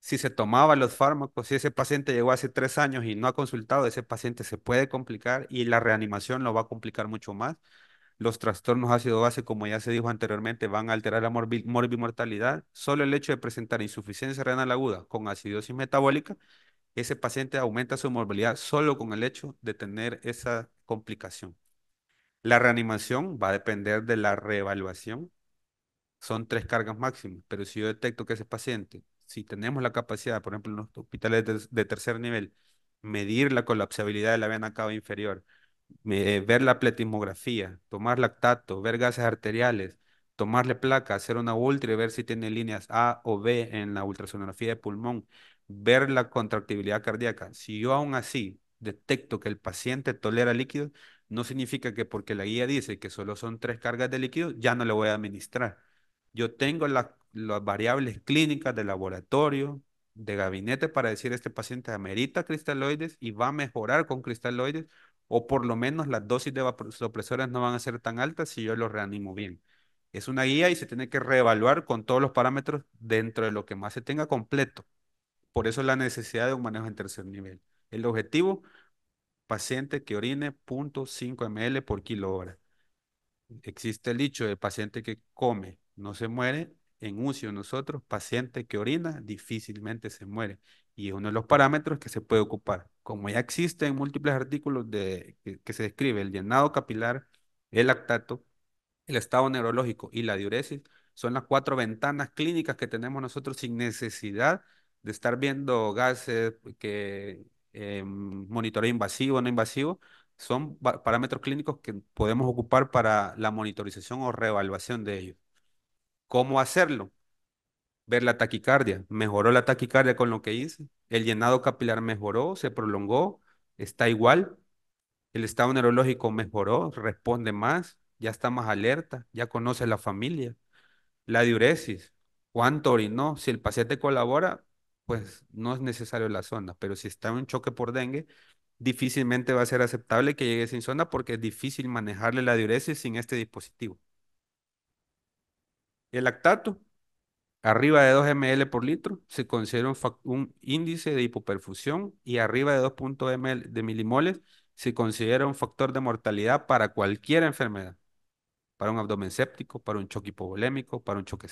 si se tomaba los fármacos, si ese paciente llegó hace 3 años y no ha consultado, ese paciente se puede complicar y la reanimación lo va a complicar mucho más. Los trastornos ácido base, como ya se dijo anteriormente, van a alterar la morbimortalidad. Solo el hecho de presentar insuficiencia renal aguda con acidosis metabólica, ese paciente aumenta su morbilidad solo con el hecho de tener esa complicación. La reanimación va a depender de la reevaluación. Son 3 cargas máximas, pero si yo detecto que ese paciente, si tenemos la capacidad, por ejemplo, en los hospitales de tercer nivel, medir la colapsabilidad de la vena cava inferior, ver la pletismografía, tomar lactato, ver gases arteriales, tomarle placa, hacer una ultra y ver si tiene líneas A o B en la ultrasonografía de pulmón, ver la contractibilidad cardíaca. Si yo aún así detecto que el paciente tolera líquido, no significa que porque la guía dice que solo son 3 cargas de líquido, ya no le voy a administrar. Yo tengo las variables clínicas de laboratorio, de gabinete para decir este paciente amerita cristaloides y va a mejorar con cristaloides o por lo menos las dosis de vasopresores no van a ser tan altas si yo los reanimo bien. Es una guía y se tiene que reevaluar con todos los parámetros dentro de lo que más se tenga completo. Por eso la necesidad de un manejo en tercer nivel. El objetivo, paciente que orine 0,5 ml por kilo hora. Existe el dicho de paciente que come no se muere. En UCI nosotros, paciente que orina difícilmente se muere. Y es uno de los parámetros que se puede ocupar. Como ya existen múltiples artículos que se describe el llenado capilar, el lactato, el estado neurológico y la diuresis, son las 4 ventanas clínicas que tenemos nosotros sin necesidad de estar viendo gases, monitoreo invasivo o no invasivo, son parámetros clínicos que podemos ocupar para la monitorización o reevaluación de ellos. ¿Cómo hacerlo? Ver la taquicardia, mejoró la taquicardia con lo que hice. El llenado capilar mejoró, se prolongó, está igual. El estado neurológico mejoró, responde más, ya está más alerta, ya conoce la familia. La diuresis, cuánto orinó. Si el paciente colabora, pues no es necesario la sonda, pero si está en un choque por dengue, difícilmente va a ser aceptable que llegue sin sonda porque es difícil manejarle la diuresis sin este dispositivo. El lactato, arriba de 2 ml por litro, se considera un índice de hipoperfusión y arriba de 2 ml de milimoles se considera un factor de mortalidad para cualquier enfermedad, para un abdomen séptico, para un choque hipovolémico, para un choque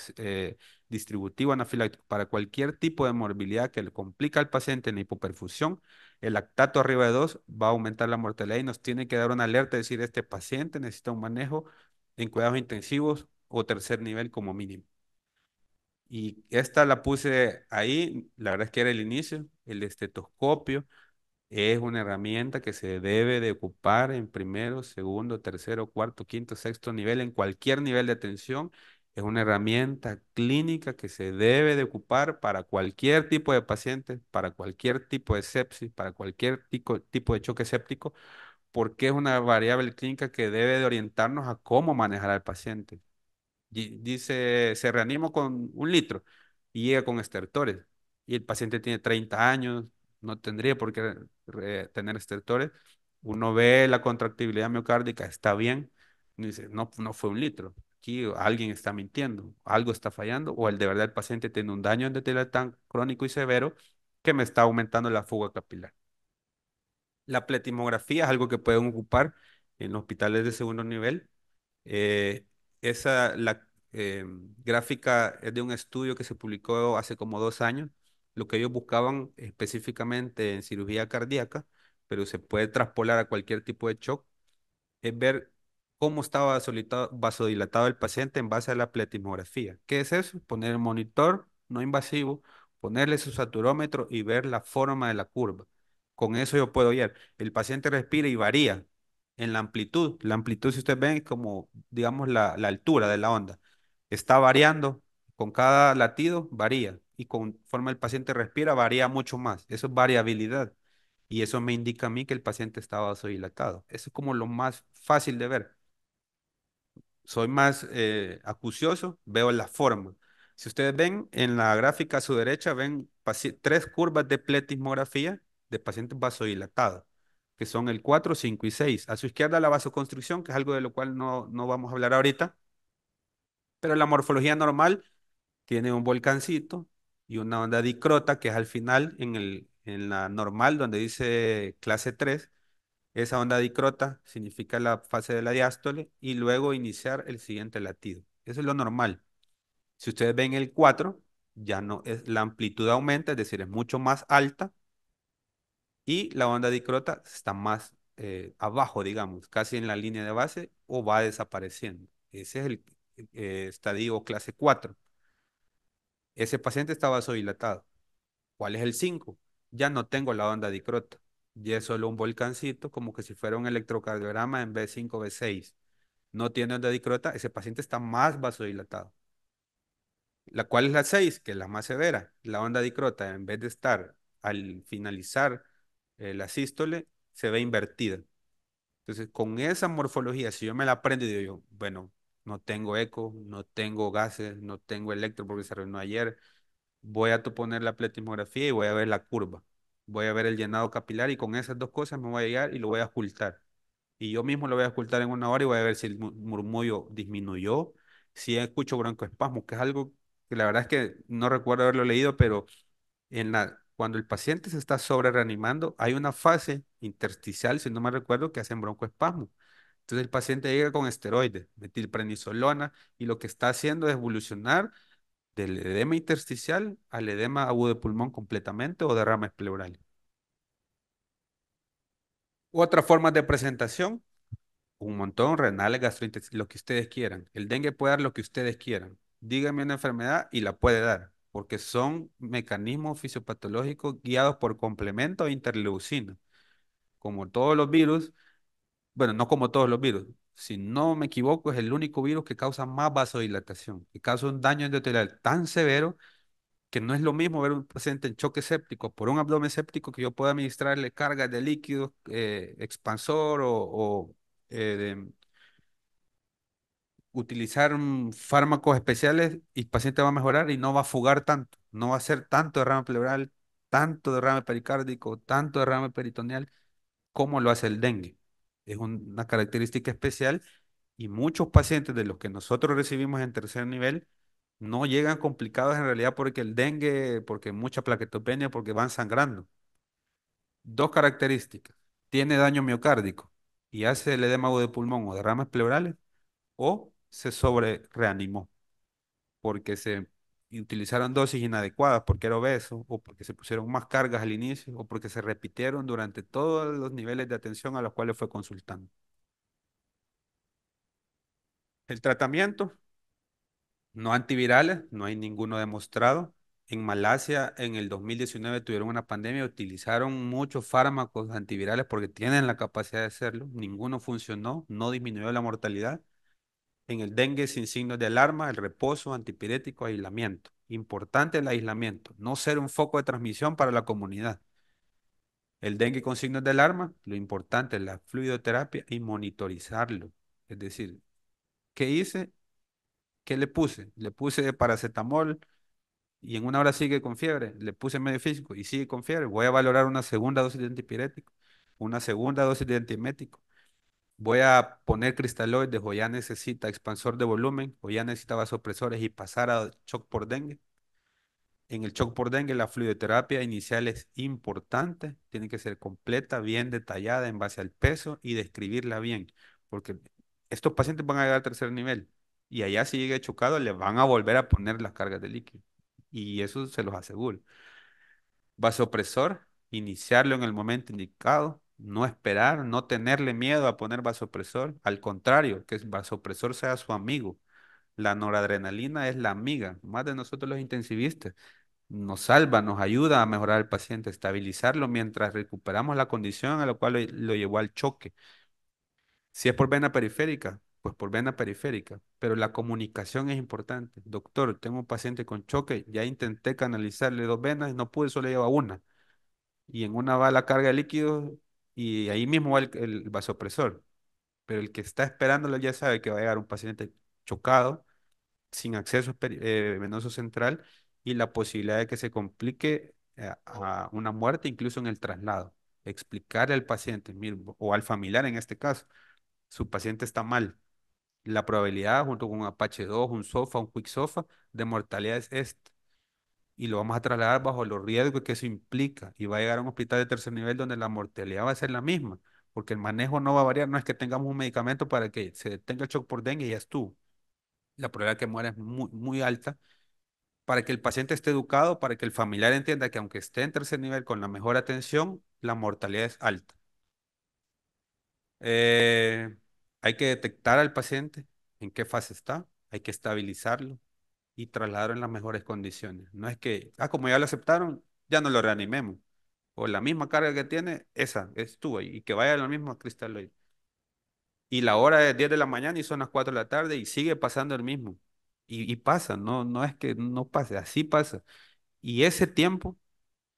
distributivo anafiláctico, para cualquier tipo de morbilidad que le complica al paciente en la hipoperfusión, el lactato arriba de 2 va a aumentar la mortalidad y nos tiene que dar una alerta, decir, este paciente necesita un manejo en cuidados intensivos o tercer nivel como mínimo. Y esta la puse ahí, la verdad es que era el inicio, el estetoscopio. Es una herramienta que se debe de ocupar en primero, segundo, tercero, cuarto, quinto, sexto nivel, en cualquier nivel de atención. Es una herramienta clínica que se debe de ocupar para cualquier tipo de paciente, para cualquier tipo de sepsis, para cualquier tipo de choque séptico, porque es una variable clínica que debe de orientarnos a cómo manejar al paciente. Dice, se reanimó con 1 litro y llega con estertores. Y el paciente tiene 30 años, no tendría por qué tener estertores. Uno ve la contractibilidad miocárdica, está bien. Y dice, no, no fue 1 litro. Aquí alguien está mintiendo, algo está fallando, o el de verdad el paciente tiene un daño endotelio tan crónico y severo que me está aumentando la fuga capilar. La pletimografía es algo que pueden ocupar en hospitales de segundo nivel. eh, la gráfica es de un estudio que se publicó hace como 2 años. Lo que ellos buscaban específicamente en cirugía cardíaca, pero se puede traspolar a cualquier tipo de shock, es ver cómo estaba vasodilatado el paciente en base a la pletismografía. ¿Qué es eso? Poner el monitor no invasivo, ponerle su saturómetro y ver la forma de la curva. Con eso yo puedo ver. El paciente respira y varía en la amplitud. La amplitud, si ustedes ven, es como, digamos, la altura de la onda. Está variando. Con cada latido varía. Y conforme el paciente respira, varía mucho más. Eso es variabilidad. Y eso me indica a mí que el paciente está vasodilatado. Eso es como lo más fácil de ver. Soy más acucioso, veo la forma. Si ustedes ven en la gráfica a su derecha, ven 3 curvas de pletismografía de pacientes vasodilatados, que son el 4, 5 y 6. A su izquierda la vasoconstricción, que es algo de lo cual no vamos a hablar ahorita, pero la morfología normal tiene un volcancito y una onda dicrota, que es al final en la normal, donde dice clase 3. Esa onda dicrota significa la fase de la diástole y luego iniciar el siguiente latido. Eso es lo normal. Si ustedes ven el 4, ya no es, la amplitud aumenta, es decir, es mucho más alta y la onda dicrota está más abajo, digamos, casi en la línea de base o va desapareciendo. Ese es el estadio clase 4. Ese paciente está vasodilatado. ¿Cuál es el 5? Ya no tengo la onda dicrota. Ya es solo un volcancito, como que si fuera un electrocardiograma en B5, B6. No tiene onda dicrota, ese paciente está más vasodilatado. ¿Cuál es la 6? Que es la más severa. La onda dicrota, en vez de estar al finalizar la sístole, se ve invertida. Entonces, con esa morfología, si yo me la aprendo y digo yo, bueno, no tengo eco, no tengo gases, no tengo electro porque se arruinó ayer, voy a poner la pletismografía y voy a ver la curva. Voy a ver el llenado capilar y con esas dos cosas me voy a llegar y lo voy a ocultar. Y yo mismo lo voy a ocultar en 1 hora y voy a ver si el murmullo disminuyó, si escucho broncoespasmo, que es algo que la verdad es que no recuerdo haberlo leído, pero cuando el paciente se está sobre reanimando, hay una fase intersticial, si no me recuerdo, que hacen broncoespasmo. Entonces el paciente llega con esteroides, metilprednisolona, y lo que está haciendo es evolucionar del edema intersticial al edema agudo de pulmón completamente o derrames pleurales. Otra forma de presentación, un montón, renales, gastrointestinales, lo que ustedes quieran. El dengue puede dar lo que ustedes quieran. Díganme una enfermedad y la puede dar, porque son mecanismos fisiopatológicos guiados por complemento e interleucina. Como todos los virus, bueno, no como todos los virus, si no me equivoco, es el único virus que causa más vasodilatación, que causa un daño endotelial tan severo que no es lo mismo ver un paciente en choque séptico por un abdomen séptico que yo pueda administrarle cargas de líquido, expansor o utilizar fármacos especiales y el paciente va a mejorar y no va a fugar tanto, no va a hacer tanto derrame pleural, tanto derrame pericárdico, tanto derrame peritoneal como lo hace el dengue. Es una característica especial y muchos pacientes de los que nosotros recibimos en tercer nivel no llegan complicados en realidad porque el dengue, porque mucha plaquetopenia, porque van sangrando. Dos características. Tiene daño miocárdico y hace el edema agudo de pulmón o derrames pleurales o se sobre reanimó porque se utilizaron dosis inadecuadas porque era obeso o porque se pusieron más cargas al inicio o porque se repitieron durante todos los niveles de atención a los cuales fue consultando. El tratamiento, no antivirales, no hay ninguno demostrado. En Malasia, en el 2019 tuvieron una pandemia, utilizaron muchos fármacos antivirales porque tienen la capacidad de hacerlo. Ninguno funcionó, no disminuyó la mortalidad. En el dengue sin signos de alarma, el reposo, antipirético, aislamiento. Importante el aislamiento, no ser un foco de transmisión para la comunidad. El dengue con signos de alarma, lo importante es la fluidoterapia y monitorizarlo. Es decir, ¿qué hice? ¿Qué le puse? Le puse paracetamol y en una hora sigue con fiebre. Le puse medio físico y sigue con fiebre. Voy a valorar una segunda dosis de antipirético, una segunda dosis de antiemético. Voy a poner cristaloides o ya necesita expansor de volumen o ya necesita vasopresores y pasar a shock por dengue. En el shock por dengue la fluidoterapia inicial es importante, tiene que ser completa, bien detallada en base al peso y describirla bien, porque estos pacientes van a llegar al tercer nivel y allá si llega chocado le van a volver a poner las cargas de líquido y eso se los aseguro. Vasopresor, iniciarlo en el momento indicado, no esperar, no tenerle miedo a poner vasopresor, al contrario, que el vasopresor sea su amigo. La noradrenalina es la amiga, más de nosotros los intensivistas. Nos salva, nos ayuda a mejorar al paciente, estabilizarlo mientras recuperamos la condición a la cual lo llevó al choque. Si es por vena periférica, pues por vena periférica, pero la comunicación es importante. Doctor, tengo un paciente con choque, ya intenté canalizarle dos venas y no pude, solo lleva una y en una va la carga de líquidos y ahí mismo va el vasopresor. Pero el que está esperándolo ya sabe que va a llegar un paciente chocado, sin acceso venoso central y la posibilidad de que se complique a una muerte incluso en el traslado. Explicarle al paciente, mire, o al familiar en este caso, su paciente está mal. La probabilidad junto con un Apache 2, un SOFA, un Quick SOFA de mortalidad es esta y lo vamos a trasladar bajo los riesgos que eso implica y va a llegar a un hospital de tercer nivel donde la mortalidad va a ser la misma, porque el manejo no va a variar, no es que tengamos un medicamento para que se detenga el shock por dengue y ya estuvo. La probabilidad de que muera es muy, muy alta para que el paciente esté educado, para que el familiar entienda que aunque esté en tercer nivel con la mejor atención, la mortalidad es alta. Eh, Hay que detectar al paciente en qué fase está, hay que estabilizarlo y trasladarlo en las mejores condiciones. No es que, como ya lo aceptaron, ya no lo reanimemos. O la misma carga que tiene, esa es tú, y que vaya a la misma cristaloide. Y la hora es 10 de la mañana y son las 4 de la tarde y sigue pasando el mismo. Y pasa, no es que no pase, así pasa. Y ese tiempo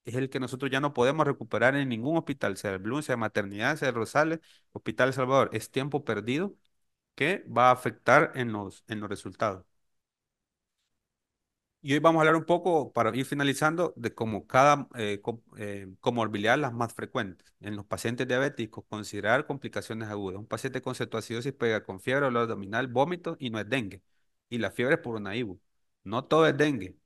es el que nosotros ya no podemos recuperar en ningún hospital, sea el Blum, sea Maternidad, sea el Rosales, Hospital El Salvador. Es tiempo perdido que va a afectar en los resultados. Y hoy vamos a hablar un poco, para ir finalizando, de cómo cada comorbilidad las más frecuentes. En los pacientes diabéticos, considerar complicaciones agudas. Un paciente con cetoacidosis pega con fiebre, dolor abdominal, vómito y no es dengue. Y la fiebre es por una IBU. No todo es dengue.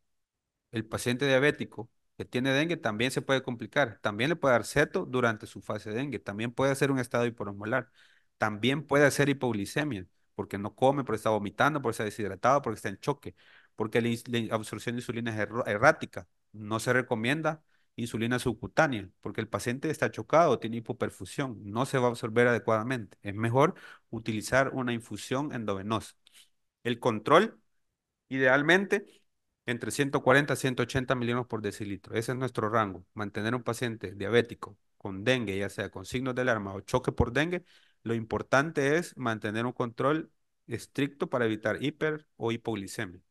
El paciente diabético que tiene dengue también se puede complicar. También le puede dar ceto durante su fase de dengue. También puede hacer un estado hiperosmolar. También puede hacer hipoglicemia porque no come, porque está vomitando, porque está deshidratado, porque está en choque, porque la absorción de insulina es errática. No se recomienda insulina subcutánea porque el paciente está chocado, tiene hipoperfusión, no se va a absorber adecuadamente. Es mejor utilizar una infusión endovenosa. El control idealmente, entre 140 a 180 miligramos por decilitro. Ese es nuestro rango. Mantener un paciente diabético con dengue, ya sea con signos de alarma o choque por dengue, lo importante es mantener un control estricto para evitar hiper o hipoglicemia.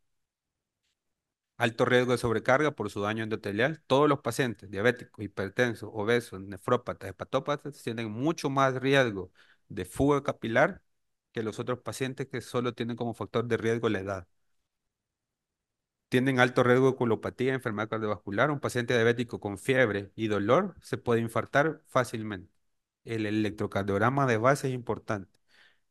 Alto riesgo de sobrecarga por su daño endotelial. Todos los pacientes diabéticos, hipertensos, obesos, nefrópatas, hepatópatas tienen mucho más riesgo de fuga capilar que los otros pacientes que solo tienen como factor de riesgo la edad. Tienen alto riesgo de culopatía, enfermedad cardiovascular. Un paciente diabético con fiebre y dolor se puede infartar fácilmente. El electrocardiograma de base es importante.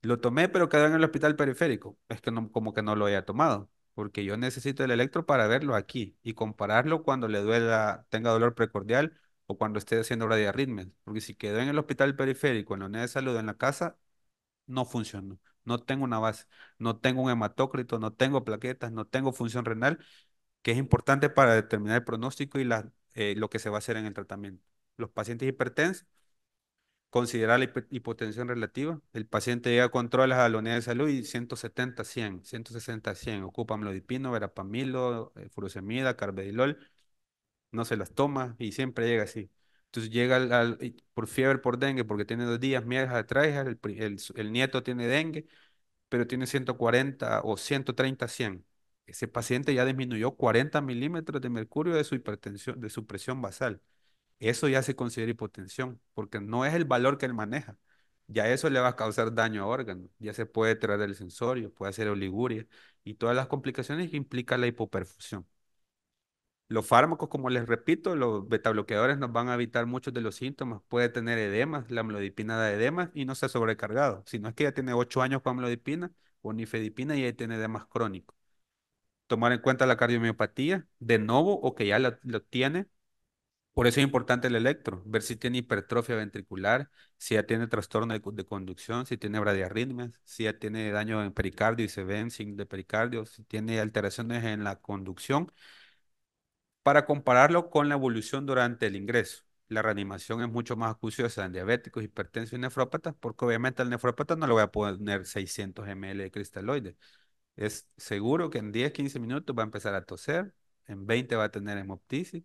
Lo tomé, pero quedó en el hospital periférico. Es que no, como que no lo había tomado, porque yo necesito el electro para verlo aquí y compararlo cuando le duela, tenga dolor precordial o cuando esté haciendo bradiarritmias. Porque si quedó en el hospital periférico, en la unidad de salud, en la casa, no funcionó. No tengo una base, no tengo un hematócrito, no tengo plaquetas, no tengo función renal, que es importante para determinar el pronóstico y lo que se va a hacer en el tratamiento. Los pacientes hipertensos, considerar la hipotensión relativa. El paciente llega a controles a la unidad de salud y 170, 100, 160, 100. Ocupa amlodipino, verapamilo, furosemida, carvedilol. No se las toma y siempre llega así. Entonces llega por fiebre, por dengue, porque tiene 2 días, mientras atrás, el nieto tiene dengue, pero tiene 140 o 130, 100. Ese paciente ya disminuyó 40 milímetros de mercurio de su hipertensión, de su presión basal. Eso ya se considera hipotensión, porque no es el valor que él maneja. Ya eso le va a causar daño a órganos. Ya se puede traer del sensorio, puede hacer oliguria y todas las complicaciones que implica la hipoperfusión. Los fármacos, como les repito, los betabloqueadores nos van a evitar muchos de los síntomas. Puede tener edemas, la amlodipina da edemas y no se ha sobrecargado. Si no es que ya tiene 8 años con amlodipina o nifedipina y ya tiene edemas crónicos. Tomar en cuenta la cardiomiopatía de nuevo o que ya lo tiene. Por eso es importante el electro, ver si tiene hipertrofia ventricular, si ya tiene trastorno de conducción, si tiene bradiarritmias, si ya tiene daño en pericardio y se ven signos de pericardio, si tiene alteraciones en la conducción, para compararlo con la evolución durante el ingreso. La reanimación es mucho más acuciosa en diabéticos, hipertensos y nefrópatas, porque obviamente al nefrópata no le voy a poner 600 ml de cristaloides. Es seguro que en 10, 15 minutos va a empezar a toser, en 20 va a tener hemoptisis,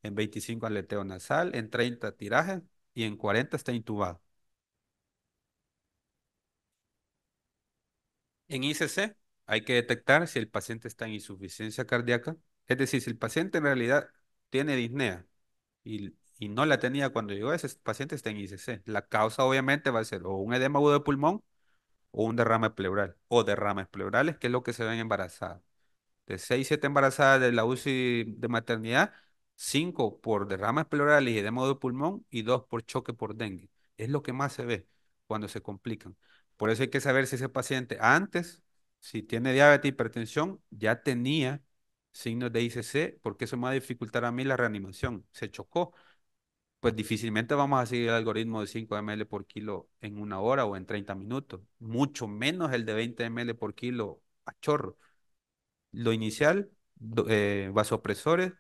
en 25 aleteo nasal, en 30 tiraje y en 40 está intubado. En ICC hay que detectar si el paciente está en insuficiencia cardíaca, es decir, si el paciente en realidad tiene disnea y no la tenía cuando llegó, ese paciente está en ICC. La causa obviamente va a ser o un edema agudo de pulmón o un derrame pleural o derrames pleurales, que es lo que se ve en embarazadas. De 6 7 embarazadas de la UCI de maternidad, 5 por derrames pleurales y edema de pulmón y 2 por choque por dengue. Es lo que más se ve cuando se complican. Por eso hay que saber si ese paciente antes, si tiene diabetes, hipertensión, ya tenía signos de ICC, porque eso me va a dificultar a mí la reanimación. Se chocó, pues difícilmente vamos a seguir el algoritmo de 5 ml por kilo en 1 hora o en 30 minutos, mucho menos el de 20 ml por kilo a chorro. Lo inicial, vasopresores,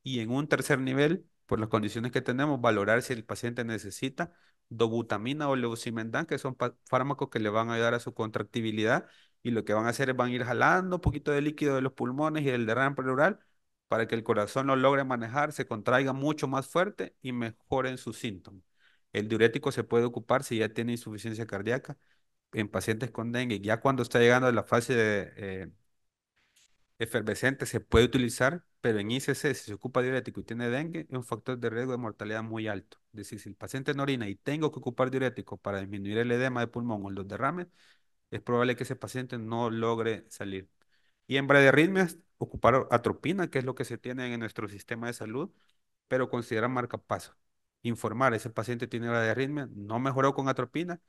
y en un tercer nivel, por las condiciones que tenemos, valorar si el paciente necesita dobutamina o leucimendan, que son fármacos que le van a ayudar a su contractibilidad y lo que van a hacer es van a ir jalando un poquito de líquido de los pulmones y del derrame pleural para que el corazón lo logre manejar, se contraiga mucho más fuerte y mejoren sus síntomas. El diurético se puede ocupar si ya tiene insuficiencia cardíaca en pacientes con dengue. Ya cuando está llegando a la fase de efervescente se puede utilizar, pero en ICC, si se ocupa diurético y tiene dengue, es un factor de riesgo de mortalidad muy alto. Es decir, si el paciente no orina y tengo que ocupar diurético para disminuir el edema de pulmón o los derrames, es probable que ese paciente no logre salir. Y en bradiarritmias, ocupar atropina, que es lo que se tiene en nuestro sistema de salud, pero considerar marcapaso. Informar, ese paciente tiene bradiarritmia, no mejoró con atropina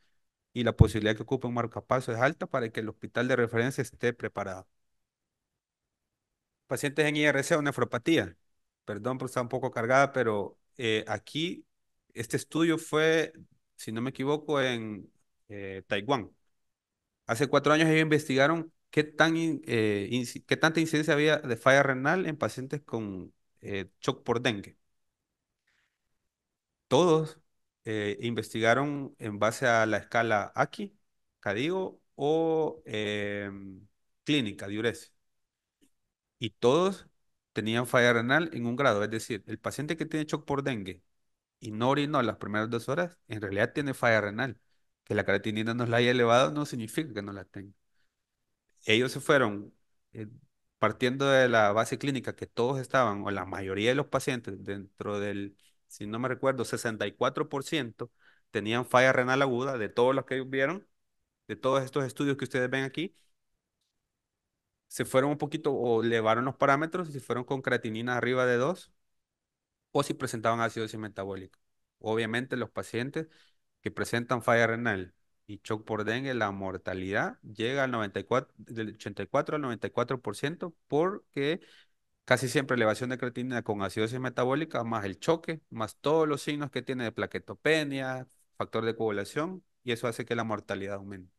y la posibilidad de que ocupe un marcapaso es alta para que el hospital de referencia esté preparado. Pacientes en IRC o nefropatía. Perdón por estar un poco cargada, pero aquí este estudio fue, si no me equivoco, en Taiwán. Hace 4 años ellos investigaron qué tanta incidencia había de falla renal en pacientes con shock por dengue. Todos investigaron en base a la escala AKI, CADIGO o clínica, diuresis. Y todos tenían falla renal en un grado. Es decir, el paciente que tiene shock por dengue y no orinó las primeras 2 horas, en realidad tiene falla renal. Que la creatinina no la haya elevado no significa que no la tenga. Ellos se fueron. partiendo de la base clínica que todos estaban, o la mayoría de los pacientes, dentro del, si no me recuerdo, 64% tenían falla renal aguda, de todos los que vieron, de todos estos estudios que ustedes ven aquí, se fueron un poquito o elevaron los parámetros y se fueron con creatinina arriba de 2 o si presentaban acidosis metabólica. Obviamente los pacientes que presentan falla renal y shock por dengue, la mortalidad llega al 94, del 84 al 94% porque casi siempre elevación de creatinina con acidosis metabólica, más el choque, más todos los signos que tiene de plaquetopenia, factor de coagulación, y eso hace que la mortalidad aumente.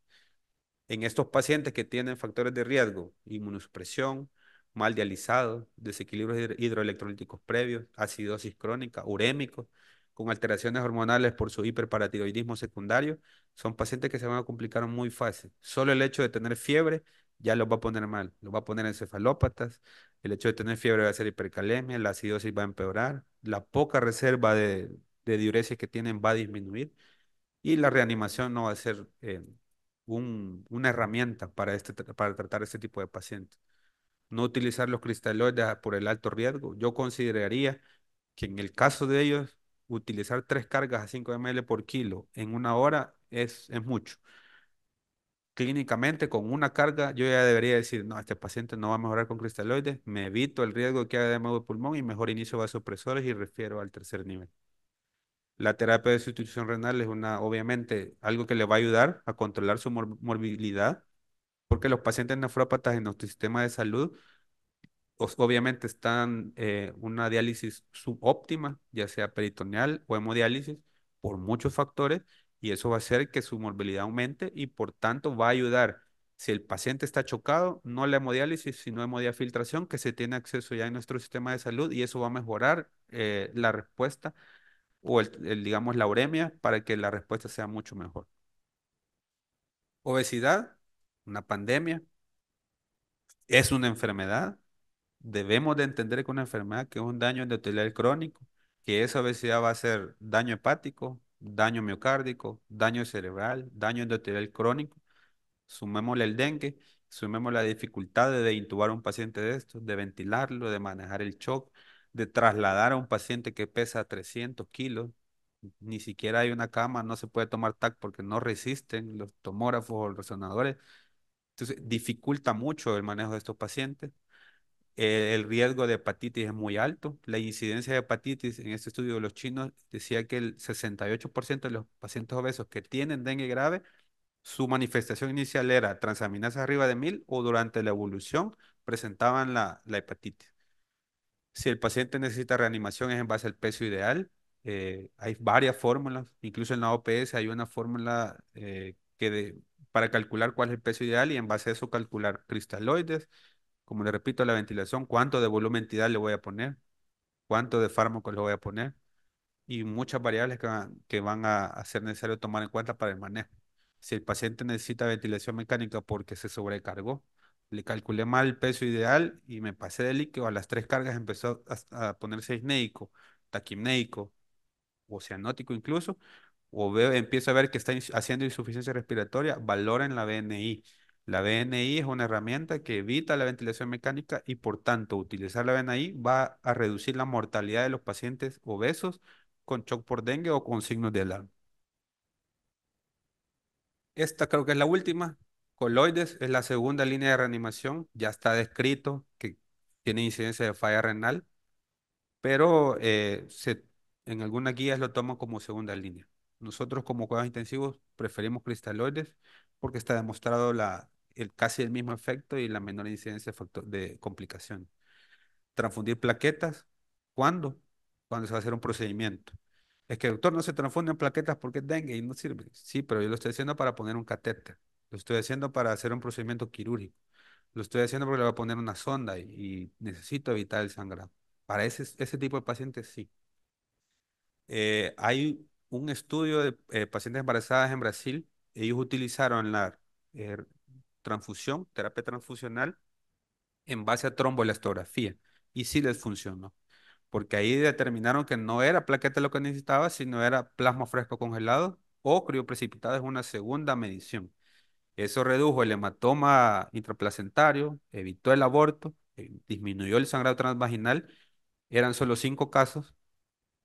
En estos pacientes que tienen factores de riesgo, inmunosupresión, mal dializado, desequilibrios hidroelectrolíticos previos, acidosis crónica, urémicos, con alteraciones hormonales por su hiperparatiroidismo secundario, son pacientes que se van a complicar muy fácil. Solo el hecho de tener fiebre ya los va a poner mal, los va a poner encefalópatas, el hecho de tener fiebre va a ser hipercalemia, la acidosis va a empeorar, la poca reserva de diuresis que tienen va a disminuir y la reanimación no va a ser una herramienta para, para tratar este tipo de pacientes. No utilizar los cristaloides por el alto riesgo. Yo consideraría que en el caso de ellos, utilizar 3 cargas a 5 ml por kilo en una hora es mucho. Clínicamente, con una carga, yo ya debería decir, no, este paciente no va a mejorar con cristaloides, me evito el riesgo de que haga edema de pulmón y mejor inicio vasopresores y refiero al tercer nivel. La terapia de sustitución renal es obviamente, algo que le va a ayudar a controlar su morbilidad, porque los pacientes nefrópatas en nuestro sistema de salud obviamente están una diálisis subóptima, ya sea peritoneal o hemodiálisis, por muchos factores, y eso va a hacer que su morbilidad aumente y por tanto va a ayudar. Si el paciente está chocado, no la hemodiálisis, sino hemodiafiltración, que se tiene acceso ya en nuestro sistema de salud, y eso va a mejorar la respuesta o digamos, la uremia para que la respuesta sea mucho mejor. Obesidad, una pandemia, es una enfermedad. Debemos de entender que es una enfermedad que es un daño endotelial crónico, que esa obesidad va a ser daño hepático, daño miocárdico, daño cerebral, daño endotelial crónico. Sumémosle el dengue, sumémosle la dificultad de intubar a un paciente de estos, de ventilarlo, de manejar el shock, de trasladar a un paciente que pesa 300 kilos. Ni siquiera hay una cama, no se puede tomar TAC porque no resisten los tomógrafos o los resonadores. Entonces, dificulta mucho el manejo de estos pacientes. El riesgo de hepatitis es muy alto. La incidencia de hepatitis en este estudio de los chinos decía que el 68% de los pacientes obesos que tienen dengue grave, su manifestación inicial era transaminasa arriba de 1000 o durante la evolución presentaban la hepatitis. Si el paciente necesita reanimación es en base al peso ideal. Hay varias fórmulas, incluso en la OPS hay una fórmula para calcular cuál es el peso ideal y en base a eso calcular cristaloides. Como le repito, la ventilación, cuánto de volumen entidad le voy a poner, cuánto de fármacos le voy a poner y muchas variables que van a ser necesario tomar en cuenta para el manejo. Si el paciente necesita ventilación mecánica porque se sobrecargó, le calculé mal el peso ideal y me pasé de líquido, a las 3 cargas empezó a ponerse isnéico, taquimnéico o cianótico incluso, o empiezo a ver que está haciendo insuficiencia respiratoria, valoren la BNI. La BNI es una herramienta que evita la ventilación mecánica y por tanto utilizar la BNI va a reducir la mortalidad de los pacientes obesos con shock por dengue o con signos de alarma. Esta creo que es la última. Coloides es la segunda línea de reanimación. Ya está descrito que tiene incidencia de falla renal, pero en algunas guías lo toman como segunda línea. Nosotros como cuidados intensivos preferimos cristaloides porque está demostrado casi el mismo efecto y la menor incidencia de complicación. Transfundir plaquetas, ¿cuándo? Cuando se va a hacer un procedimiento. Es que, doctor, no se transfunden plaquetas porque es dengue y no sirve. Sí, pero yo lo estoy haciendo para poner un catéter. Lo estoy haciendo para hacer un procedimiento quirúrgico. Lo estoy haciendo porque le voy a poner una sonda y necesito evitar el sangrado. Para ese tipo de pacientes, sí. Hay un estudio de pacientes embarazadas en Brasil. Ellos utilizaron la eh, transfusión, terapia transfusional, en base a tromboelastografía. Y sí les funcionó. Porque ahí determinaron que no era plaqueta lo que necesitaba, sino era plasma fresco congelado o crioprecipitado, es una segunda medición. Eso redujo el hematoma intraplacentario, evitó el aborto disminuyó el sangrado transvaginal, eran solo 5 casos,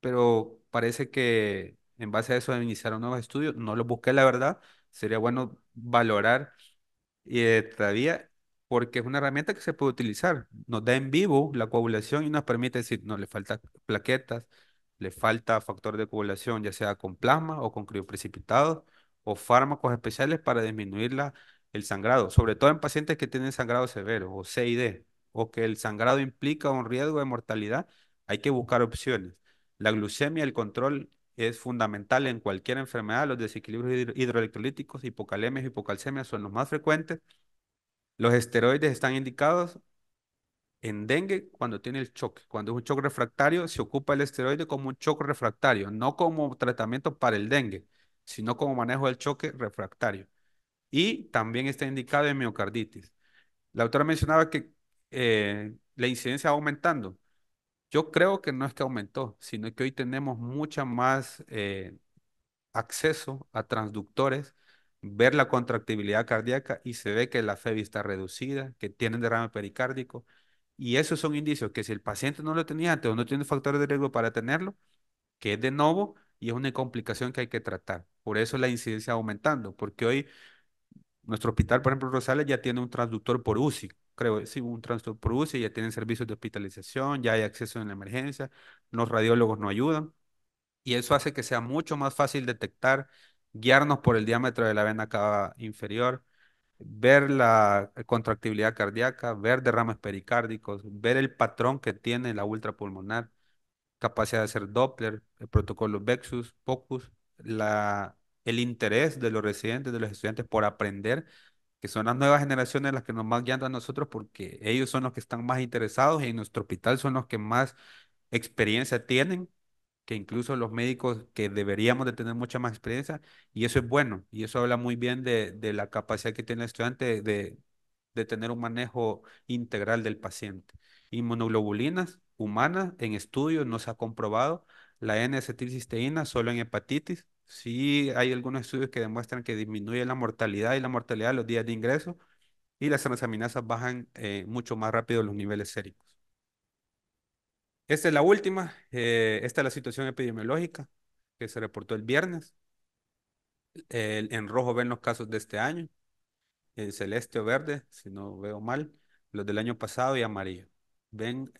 pero parece que en base a eso iniciaron nuevos estudios. No los busqué, la verdad. Sería bueno valorar todavía porque es una herramienta que se puede utilizar. Nos da en vivo la coagulación y nos permite decir, no le falta plaquetas, le falta factor de coagulación, ya sea con plasma o con crioprecipitados o fármacos especiales para disminuir el sangrado, sobre todo en pacientes que tienen sangrado severo o CID o que el sangrado implica un riesgo de mortalidad. Hay que buscar opciones. La glucemia, el control es fundamental en cualquier enfermedad. Los desequilibrios hidroelectrolíticos, hipocalemias, hipocalcemia son los más frecuentes. Los esteroides están indicados en dengue cuando tiene el choque. Cuando es un choque refractario, se ocupa el esteroide como un choque refractario, no como tratamiento para el dengue, sino como manejo del choque refractario. Y también está indicado en miocarditis. La autora mencionaba que la incidencia va aumentando. Yo creo que no es que aumentó, sino que hoy tenemos mucha más acceso a transductores, ver la contractibilidad cardíaca y se ve que la FEBI está reducida, que tienen derrame pericárdico. Y esos son indicios que si el paciente no lo tenía antes o no tiene factores de riesgo para tenerlo, que es de nuevo y es una complicación que hay que tratar. Por eso la incidencia va aumentando, porque hoy nuestro hospital, por ejemplo, Rosales, ya tiene un transductor por UCI. Creo, sí, un transductor por UCI, ya tienen servicios de hospitalización, ya hay acceso en la emergencia, los radiólogos no ayudan. Y eso hace que sea mucho más fácil detectar, guiarnos por el diámetro de la vena cava inferior, ver la contractibilidad cardíaca, ver derrames pericárdicos, ver el patrón que tiene la ultrapulmonar, capacidad de hacer Doppler, el protocolo Vexus, POCUS, el interés de los residentes, de los estudiantes por aprender, que son las nuevas generaciones las que nos van guiando a nosotros porque ellos son los que están más interesados y en nuestro hospital son los que más experiencia tienen que incluso los médicos que deberíamos de tener mucha más experiencia, y eso es bueno, y eso habla muy bien de la capacidad que tiene el estudiante de tener un manejo integral del paciente. Inmunoglobulinas humanas en estudios no se ha comprobado, la N-acetilcisteína solo en hepatitis, sí hay algunos estudios que demuestran que disminuye la mortalidad y la mortalidad de los días de ingreso, y las transaminasas bajan mucho más rápido los niveles séricos. Esta es la última. Esta es la situación epidemiológica que se reportó el viernes. En rojo ven los casos de este año, en celeste o verde, si no veo mal, los del año pasado y amarillo. Ven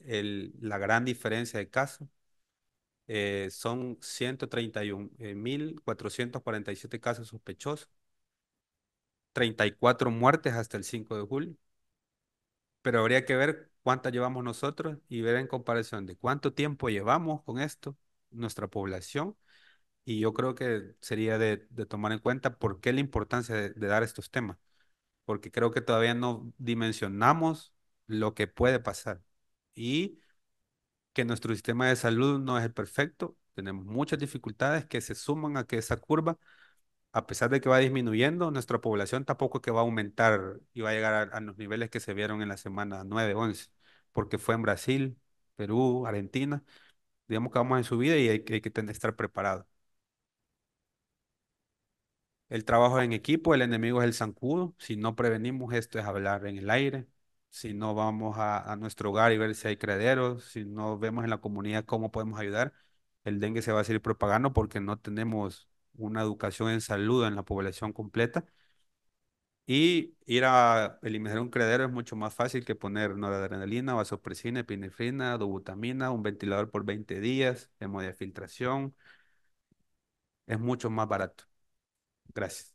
la gran diferencia de casos. Son 131.447 casos sospechosos, 34 muertes hasta el 5 de julio, pero habría que ver cuántas llevamos nosotros y ver en comparación de cuánto tiempo llevamos con esto, nuestra población. Y yo creo que sería de tomar en cuenta por qué la importancia de dar estos temas, porque creo que todavía no dimensionamos lo que puede pasar y que nuestro sistema de salud no es el perfecto. Tenemos muchas dificultades que se suman a que esa curva, a pesar de que va disminuyendo, nuestra población tampoco es que va a aumentar y va a llegar a los niveles que se vieron en la semana 9, 11, porque fue en Brasil, Perú, Argentina. Digamos que vamos en subida y hay que tener, estar preparados. El trabajo en equipo, el enemigo es el zancudo. Si no prevenimos, esto es hablar en el aire. Si no vamos a nuestro hogar y ver si hay criaderos, si no vemos en la comunidad cómo podemos ayudar, el dengue se va a seguir propagando porque no tenemos una educación en salud en la población completa. Y ir a eliminar un criadero es mucho más fácil que poner noradrenalina, vasopresina, epinefrina, dobutamina, un ventilador por 20 días, hemodiafiltración. Es mucho más barato. Gracias.